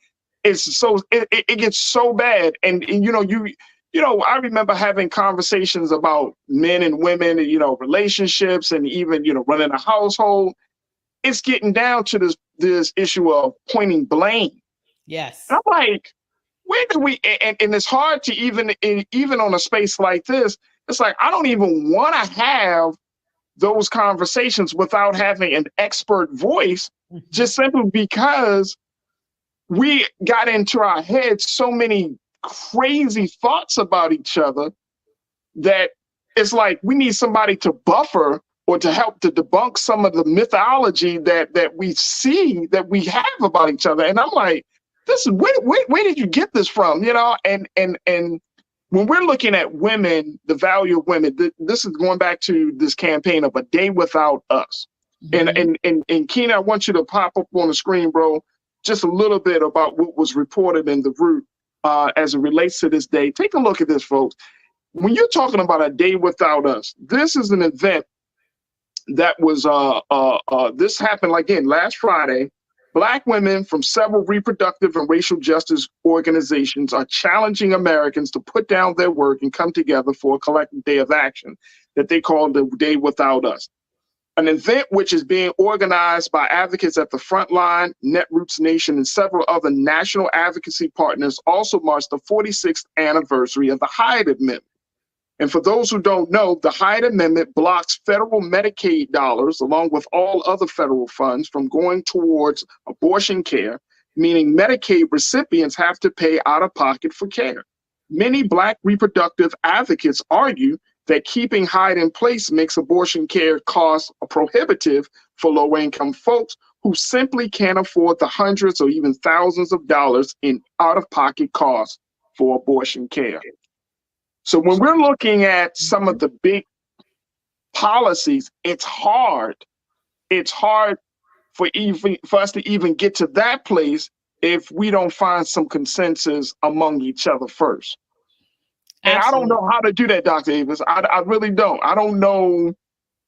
is it gets so bad. And I remember having conversations about men and women, relationships, and even, running a household. It's getting down to this issue of pointing blame. Yes. And I'm like, where do we, and it's hard to even on a space like this, it's like, I don't even want to have those conversations without having an expert voice, just simply because we got into our heads so many crazy thoughts about each other that it's like we need somebody to buffer or to help to debunk some of the mythology that we see that we have about each other. And I'm like, this is where did you get this from? And when we're looking at women, the value of women, this is going back to this campaign of A Day Without Us. Mm-hmm. And Keena, I want you to pop up on the screen, bro, just a little bit about what was reported in the Root as it relates to this day. Take a look at this, folks. When you're talking about A Day Without Us, this is an event that was, this happened again last Friday. Black women from several reproductive and racial justice organizations are challenging Americans to put down their work and come together for a collective day of action that they call the Day Without Us. An event which is being organized by advocates at the Frontline, Netroots Nation, and several other national advocacy partners also marks the 46th anniversary of the Hyde Amendment. And for those who don't know, the Hyde Amendment blocks federal Medicaid dollars, along with all other federal funds, from going towards abortion care, meaning Medicaid recipients have to pay out of pocket for care. Many Black reproductive advocates argue that keeping Hyde in place makes abortion care costs prohibitive for low-income folks who simply can't afford the hundreds or even thousands of dollars in out-of-pocket costs for abortion care. So when we're looking at some of the big policies, it's hard. It's hard for us to even get to that place if we don't find some consensus among each other first. And absolutely. I don't know how to do that, Dr. Avis. I really don't. I don't know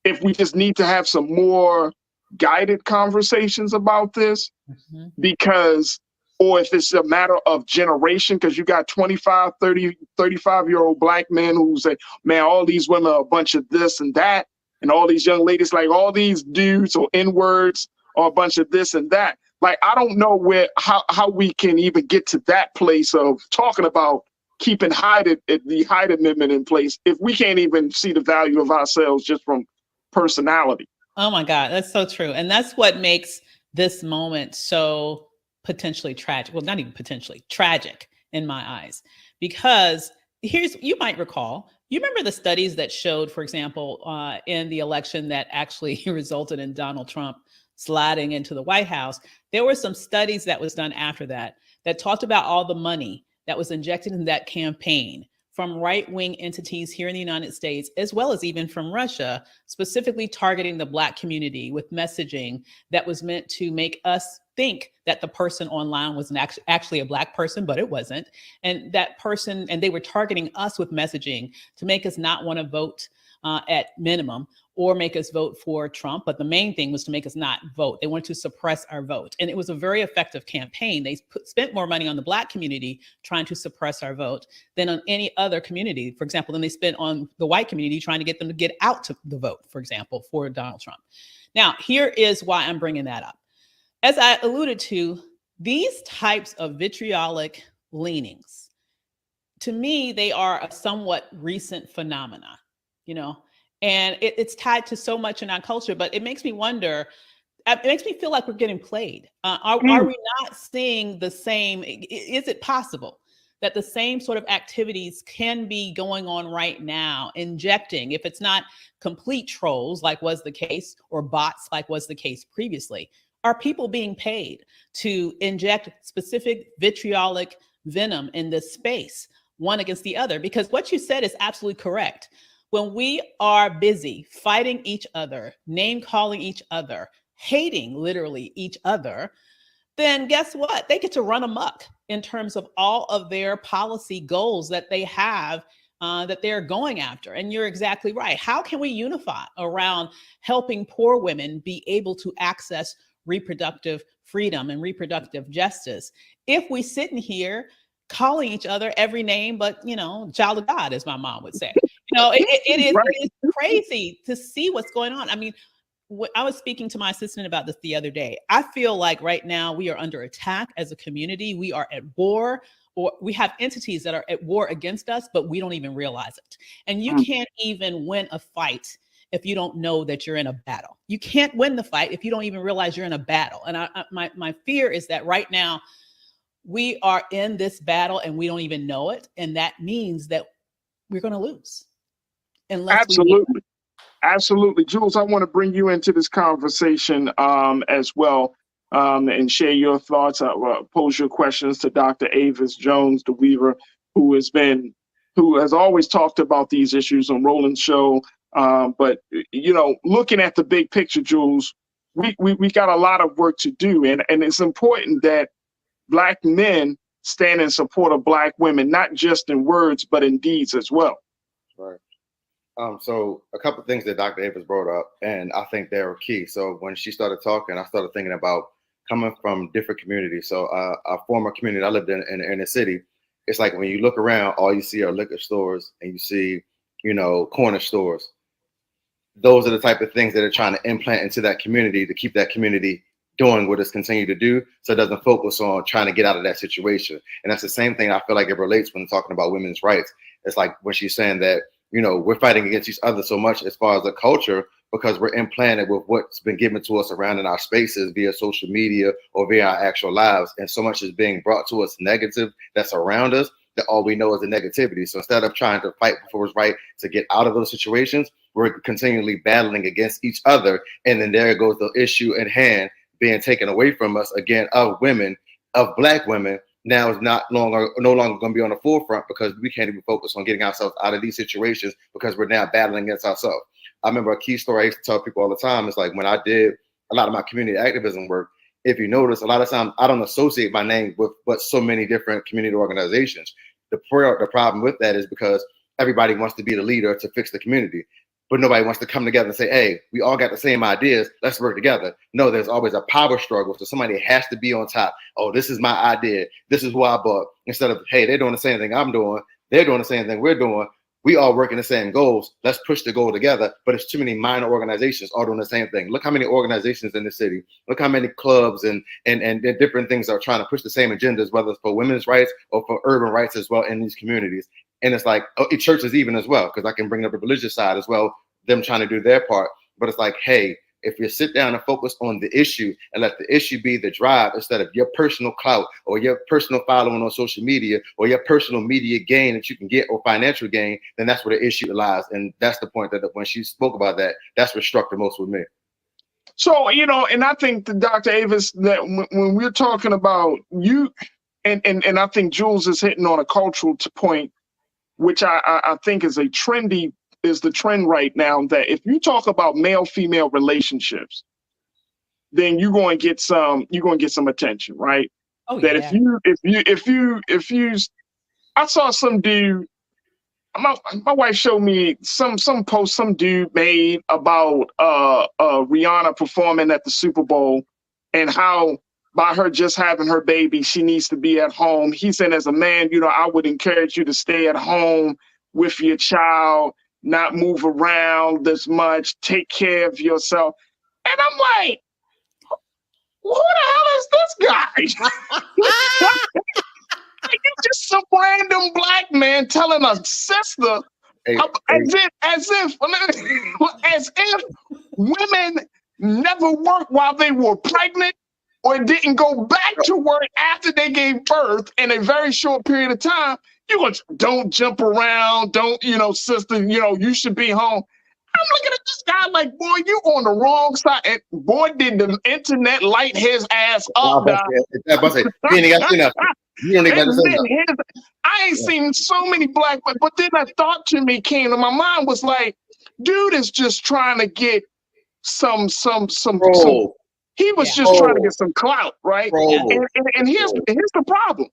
if we just need to have some more guided conversations about this, because, or if it's a matter of generation, because you got 25, 30, 35-year-old Black men who say, man, all these women are a bunch of this and that. And all these young ladies, like all these dudes or N-words are a bunch of this and that. Like, I don't know how we can even get to that place of talking about keeping the Hyde Amendment in place if we can't even see the value of ourselves just from personality. Oh my God, that's so true. And that's what makes this moment so potentially tragic. Well, not even potentially, tragic in my eyes. Because you might recall, you remember the studies that showed, for example, in the election that actually resulted in Donald Trump sliding into the White House, there were some studies that was done after that talked about all the money that was injected in that campaign from right-wing entities here in the United States, as well as even from Russia, specifically targeting the Black community with messaging that was meant to make us think that the person online was actually a Black person, but it wasn't. And that person, and they were targeting us with messaging to make us not want to vote at minimum, or make us vote for Trump. But the main thing was to make us not vote. They wanted to suppress our vote. And it was a very effective campaign. They spent more money on the Black community trying to suppress our vote than on any other community. For example, than they spent on the white community trying to get them to get out to the vote, for example, for Donald Trump. Now, here is why I'm bringing that up. As I alluded to, these types of vitriolic leanings, to me, they are a somewhat recent phenomena, you know, and it's tied to so much in our culture, but it makes me wonder, it makes me feel like we're getting played. Are we not seeing the same? Is it possible that the same sort of activities can be going on right now, injecting, if it's not complete trolls like was the case, or bots like was the case previously, are people being paid to inject specific vitriolic venom in this space, one against the other? Because what you said is absolutely correct. When we are busy fighting each other, name calling each other, hating literally each other, then guess what? They get to run amok in terms of all of their policy goals that they have, that they're going after. And you're exactly right. How can we unify around helping poor women be able to access reproductive freedom and reproductive justice if we sit in here calling each other every name but, you know, child of God, as my mom would say? You know, it is crazy to see what's going on. I mean, I was speaking to my assistant about this the other day. I feel like right now we are under attack as a community. We are at war, or we have entities that are at war against us, but we don't even realize it. And you can't even win a fight if you don't know that you're in a battle. You can't win the fight if you don't even realize you're in a battle. And my fear is that right now we are in this battle and we don't even know it. And that means that we're going to lose. Absolutely. Absolutely. Jules, I want to bring you into this conversation as well, and share your thoughts. Pose your questions to Dr. Avis Jones, the Weaver, who has always talked about these issues on Roland's show. But, you know, looking at the big picture, Jules, we got a lot of work to do. And it's important that Black men stand in support of Black women, not just in words, but in deeds as well. Right. So a couple of things that Dr. Avis brought up, and I think they were key. So when she started talking, I started thinking about coming from different communities. So a former community I lived in the city, it's like when you look around, all you see are liquor stores and you see, you know, corner stores. Those are the type of things that are trying to implant into that community to keep that community doing what it's continued to do, so it doesn't focus on trying to get out of that situation. And that's the same thing I feel like it relates when talking about women's rights. It's like when she's saying that, you know, we're fighting against each other so much as far as the culture because we're implanted with what's been given to us around in our spaces via social media or via our actual lives. And so much is being brought to us negative that's around us that all we know is the negativity. So instead of trying to fight for what's right to get out of those situations, we're continually battling against each other. And then there goes the issue at hand being taken away from us again, of women, of Black women. Now is no longer going to be on the forefront because we can't even focus on getting ourselves out of these situations because we're now battling against ourselves. I remember a key story I used to tell people all the time. It's like when I did a lot of my community activism work, if you notice, a lot of times I don't associate my name with but so many different community organizations. The problem with that is because everybody wants to be the leader to fix the community, but nobody wants to come together and say, hey, we all got the same ideas, let's work together. No, there's always a power struggle. So somebody has to be on top. Oh, this is my idea. This is what I bought. Instead of, hey, they're doing the same thing I'm doing. They're doing the same thing we're doing. We all working the same goals. Let's push the goal together. But it's too many minor organizations all doing the same thing. Look how many organizations in the city. Look how many clubs and different things are trying to push the same agendas, whether it's for women's rights or for urban rights as well in these communities. And it's like, churches even as well, because I can bring up the religious side as well, them trying to do their part. But it's like, hey, if you sit down and focus on the issue and let the issue be the drive instead of your personal clout or your personal following on social media or your personal media gain that you can get or financial gain, then that's where the issue lies. And that's the point that when she spoke about that, that's what struck the most with me. So, you know, and I think that Dr. Avis, that when we're talking about you, and I think Jules is hitting on a cultural point, which I think is the trend right now, that if you talk about male-female relationships, then you're going to get some attention, right? Oh, that yeah. if you I saw some dude my wife showed me some post some dude made about Rihanna performing at the Super Bowl and how by her just having her baby, she needs to be at home. He said, as a man, I would encourage you to stay at home with your child, not move around as much, take care of yourself. And I'm like, who the hell is this guy? You just some random black man telling a sister as if women never worked while they were pregnant or didn't go back to work after they gave birth in a very short period of time. Don't jump around, don't, sister, you should be home. I'm looking at this guy like, boy, you on the wrong side. And boy, did the internet light his ass up. I ain't seen so many black, but then a thought to me came to my mind was like, dude is just trying to get some he was just trying to get some clout, right? And here's the problem.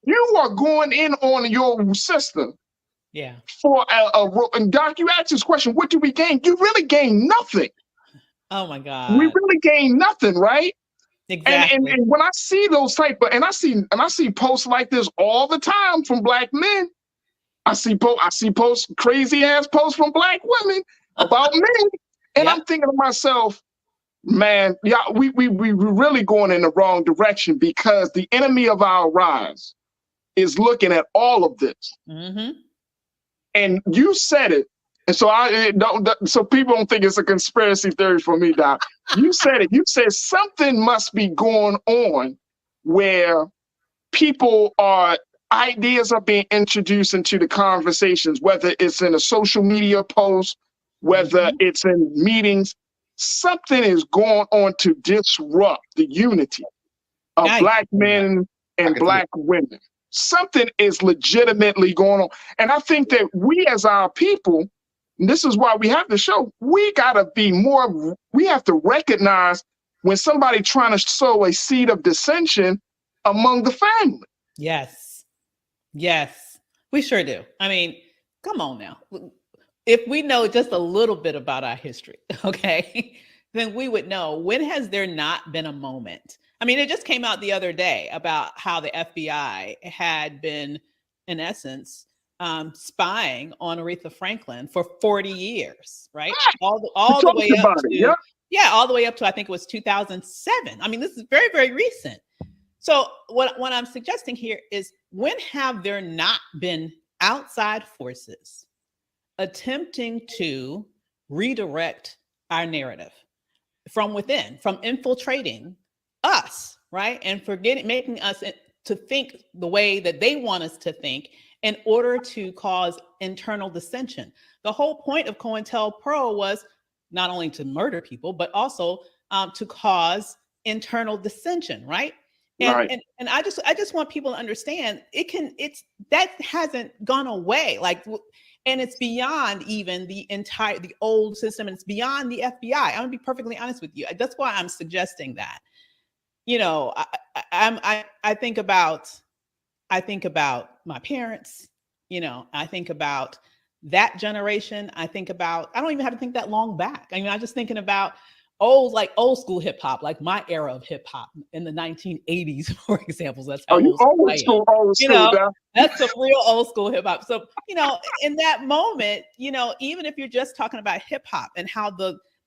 You are going in on your sister. Yeah. And Doc, you asked this question, what do we gain? You really gain nothing. Oh my God. We really gain nothing, right? Exactly. And when I see those and I see posts like this all the time from black men. I see posts, crazy ass posts from black women about men. And I'm thinking to myself, man, we really going in the wrong direction because the enemy of our rise is looking at all of this. Mm-hmm. And you said it. And so so people don't think it's a conspiracy theory for me, Doc. You said it. You said something must be going on where ideas are being introduced into the conversations, whether it's in a social media post, whether it's in meetings. Something is going on to disrupt the unity of black men and black women. Something is legitimately going on. And I think that we as our people, and this is why we have the show, we have to recognize when somebody trying to sow a seed of dissension among the family. Yes. Yes, we sure do. I mean, come on now. If we know just a little bit about our history, okay, then we would know, when has there not been a moment? I mean, it just came out the other day about how the FBI had been, in essence, spying on Aretha Franklin for 40 years, right? All the way up to, all the way up to, I think it was 2007. I mean, this is very, very recent. So what I'm suggesting here is, when have there not been outside forces attempting to redirect our narrative from within, from infiltrating us, right? And making us to think the way that they want us to think in order to cause internal dissension. The whole point of COINTELPRO was not only to murder people, but also to cause internal dissension, right? And I just want people to understand that hasn't gone away. And it's beyond even the old system, and it's beyond the FBI. I'm gonna be perfectly honest with you. That's why I'm suggesting that. I think about my parents. I think about that generation. I don't even have to think that long back. I mean, I'm just thinking about old school hip hop, like my era of hip hop in the 1980s, for example. That's how old school, that's a real old school hip hop. So, in that moment, even if you're just talking about hip hop and how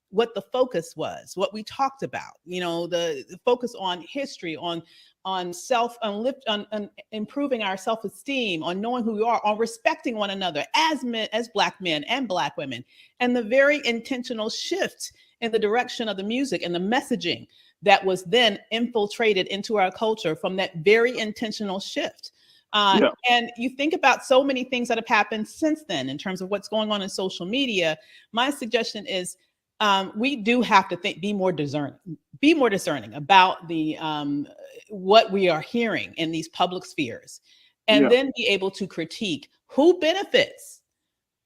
what the focus was, what we talked about, the focus on history, on improving our self-esteem, on knowing who we are, on respecting one another as men, as black men and black women, and the very intentional shift in the direction of the music and the messaging that was then infiltrated into our culture from that very intentional shift. And you think about so many things that have happened since then in terms of what's going on in social media. My suggestion is we do have to be more discerning about the what we are hearing in these public spheres, and then be able to critique who benefits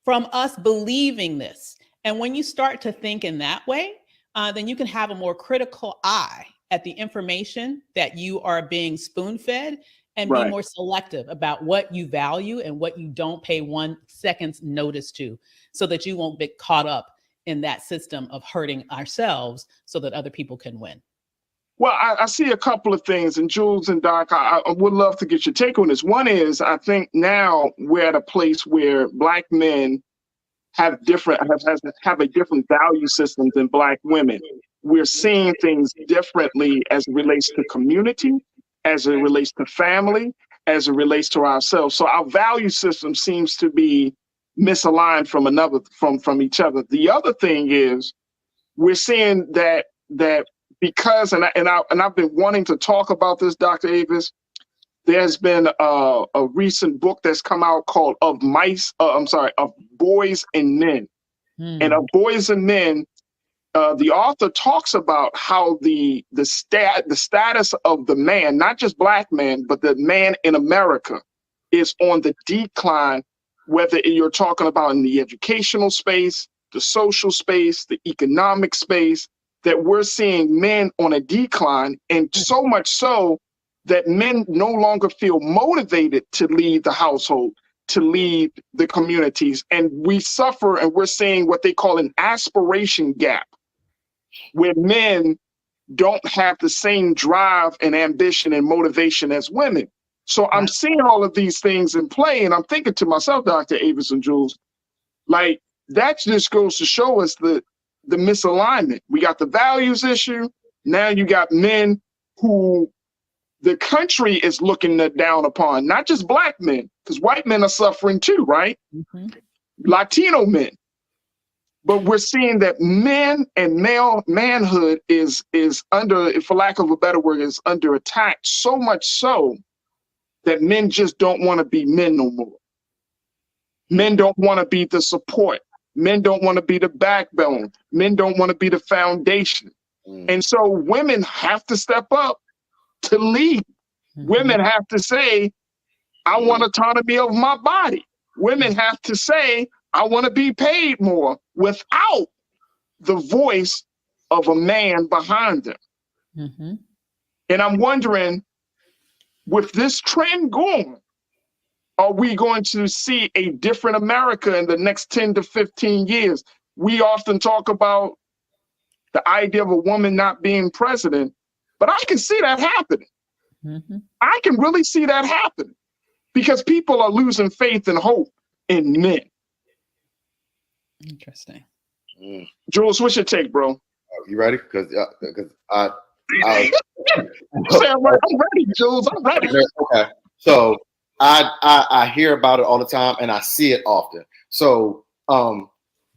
from us believing this. And when you start to think in that way, then you can have a more critical eye at the information that you are being spoon-fed, and be more selective about what you value and what you don't pay 1 second's notice to, so that you won't get caught up in that system of hurting ourselves so that other people can win. Well, I see a couple of things, and Jules and Doc, I would love to get your take on this. One is, I think now we're at a place where Black men have a different value system than Black women. We're seeing things differently as it relates to community, as it relates to family, as it relates to ourselves. So our value system seems to be misaligned from each other. The other thing is, we're seeing that because, and I've been wanting to talk about this, Dr. Avis. There's been a recent book that's come out called Of Boys and Men. And Of Boys and Men, the author talks about how the status of the man, not just Black man, but the man in America, is on the decline, whether you're talking about in the educational space, the social space, the economic space, that we're seeing men on a decline, and so much so that men no longer feel motivated to lead the household, to lead the communities. And we suffer, and we're seeing what they call an aspiration gap, where men don't have the same drive and ambition and motivation as women. So I'm seeing all of these things in play, and I'm thinking to myself, Dr. Avis and Jules, like, that just goes to show us the misalignment. We got the values issue. Now you got men who the country is looking down upon, not just Black men, because white men are suffering too, right? Latino men. But we're seeing that men and manhood is under, for lack of a better word, is under attack, so much so that men just don't want to be men no more. Men don't want to be the support. Men don't want to be the backbone. Men don't want to be the foundation. And so women have to step up to lead. Women have to say, I want autonomy of my body. Women have to say, I want to be paid more, without the voice of a man behind them. And I'm wondering, with this trend going, are we going to see a different America in the next 10 to 15 years? We often talk about the idea of a woman not being president, but I can see that happening. I can really see that happening, because people are losing faith and hope in men. Interesting. Jules, what's your take, bro? You ready? Because I'm ready, Jules. I'm ready. Okay. So I hear about it all the time, and I see it often. So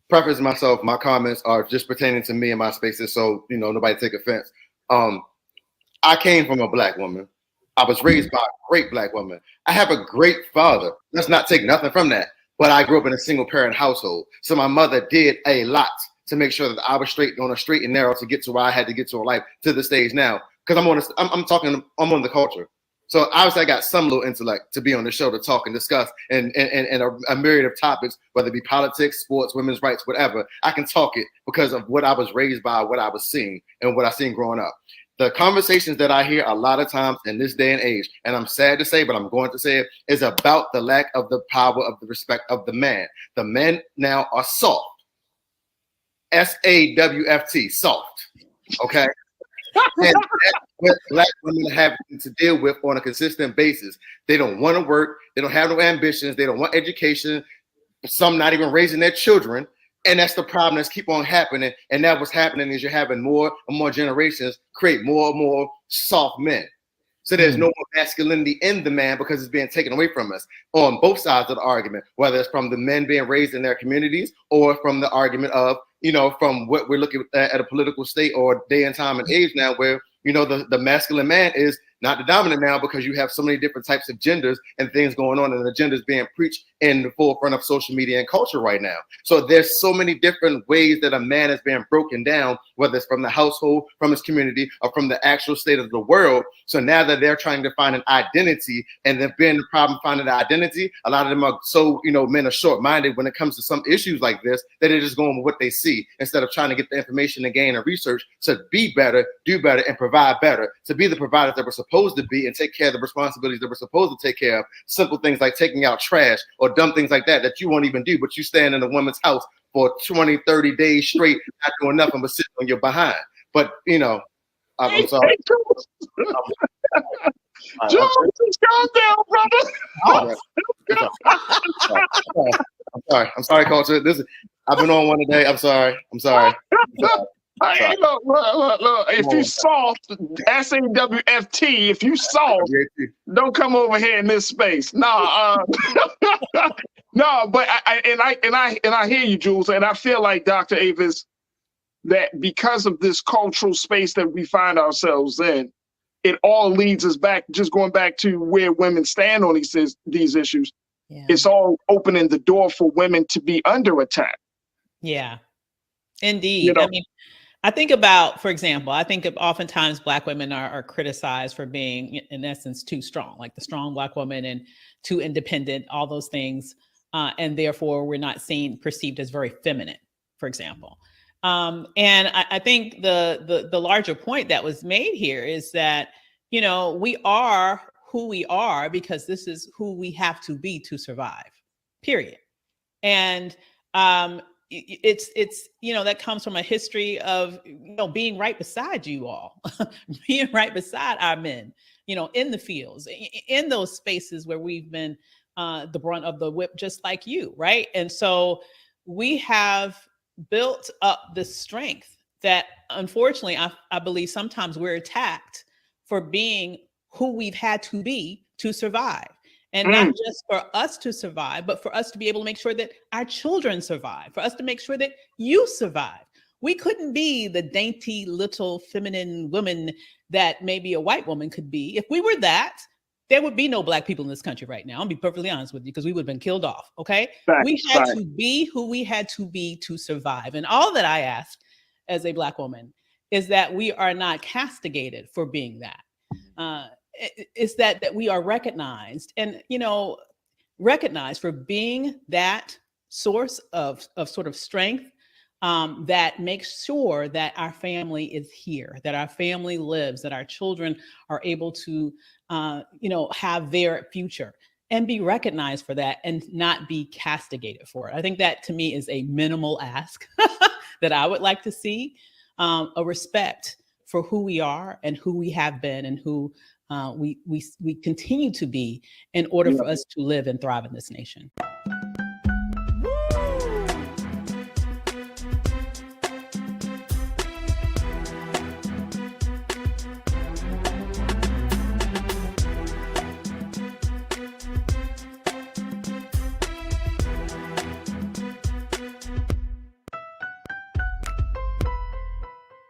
preface myself, my comments are just pertaining to me and my spaces, so nobody take offense. I came from a Black woman. I was raised by a great Black woman. I have a great father. Let's not take nothing from that. But I grew up in a single parent household. So my mother did a lot to make sure that I was on a straight and narrow to get to where I had to get to in life, to the stage now. Because I'm on the culture. So obviously I got some little intellect to be on the show to talk and discuss and a myriad of topics, whether it be politics, sports, women's rights, whatever. I can talk it because of what I was raised by, what I was seeing, and what I seen growing up. The conversations that I hear a lot of times in this day and age, and I'm sad to say, but I'm going to say it, is about the lack of the power of the respect of the man. The men now are soft. SAWFT, soft. Okay? And that's what Black women have to deal with on a consistent basis. They don't want to work. They don't have no ambitions. They don't want education. Some not even raising their children. And that's the problem that's keep on happening. And that what's happening is you're having more and more generations create more and more soft men. So there's no more masculinity in the man because it's being taken away from us on both sides of the argument, whether it's from the men being raised in their communities or from the argument of, from what we're looking at a political state or day and time and age now where, the masculine man is not the dominant now because you have so many different types of genders and things going on and agendas being preached in the forefront of social media and culture right now. So there's so many different ways that a man is being broken down, whether it's from the household, from his community, or from the actual state of the world. So now that they're trying to find an identity and they've been the problem finding the identity, a lot of them are so, men are short-minded when it comes to some issues like this that they're just going with what they see instead of trying to get the information and gain and research to be better, do better, and provide better, to be the providers that we're supposed supposed to be and take care of the responsibilities that we're supposed to take care of. Simple things like taking out trash or dumb things like that you won't even do, but you stand in a woman's house for 20, 30 days straight, not doing nothing but sitting on your behind. But, you know, I'm sorry. George, calm down, brother. I'm sorry, Culture. I've been on one today. I'm sorry. Hey, look. If you soft, SAWFT, if you soft, don't come over here in this space. No, no, but I hear you, Jules, and I feel like Dr. Avis, that because of this cultural space that we find ourselves in, it all leads us back, just going back to where women stand on these issues. Yeah. It's all opening the door for women to be under attack. Yeah, indeed. I mean, I think about, for example, oftentimes Black women are criticized for being, in essence, too strong, like the strong Black woman, and too independent, all those things. And therefore, we're not perceived as very feminine, for example. And I think the larger point that was made here is that, you know, we are who we are because this is who we have to be to survive, period. And it's you know, that comes from a history of, you know, being right beside you all, being right beside our men, you know, in the fields, in those spaces where we've been the brunt of the whip, just like you, right? And so we have built up this strength that, unfortunately, I believe sometimes we're attacked for being who we've had to be to survive. And not just for us to survive, but for us to be able to make sure that our children survive, for us to make sure that you survive. We couldn't be the dainty little feminine woman that maybe a white woman could be. If we were that, there would be no Black people in this country right now. I'll be perfectly honest with you, because we would have been killed off. Okay. We had to be who we had to be to survive. And all that I ask as a Black woman is that we are not castigated for being that. Is that we are recognized, and, you know, recognized for being that source of sort of strength that makes sure that our family is here, that our family lives, that our children are able to, you know, have their future, and be recognized for that and not be castigated for it. I think that, to me, is a minimal ask that I would like to see, a respect for who we are and who we have been and who we continue to be in order for us to live and thrive in this nation.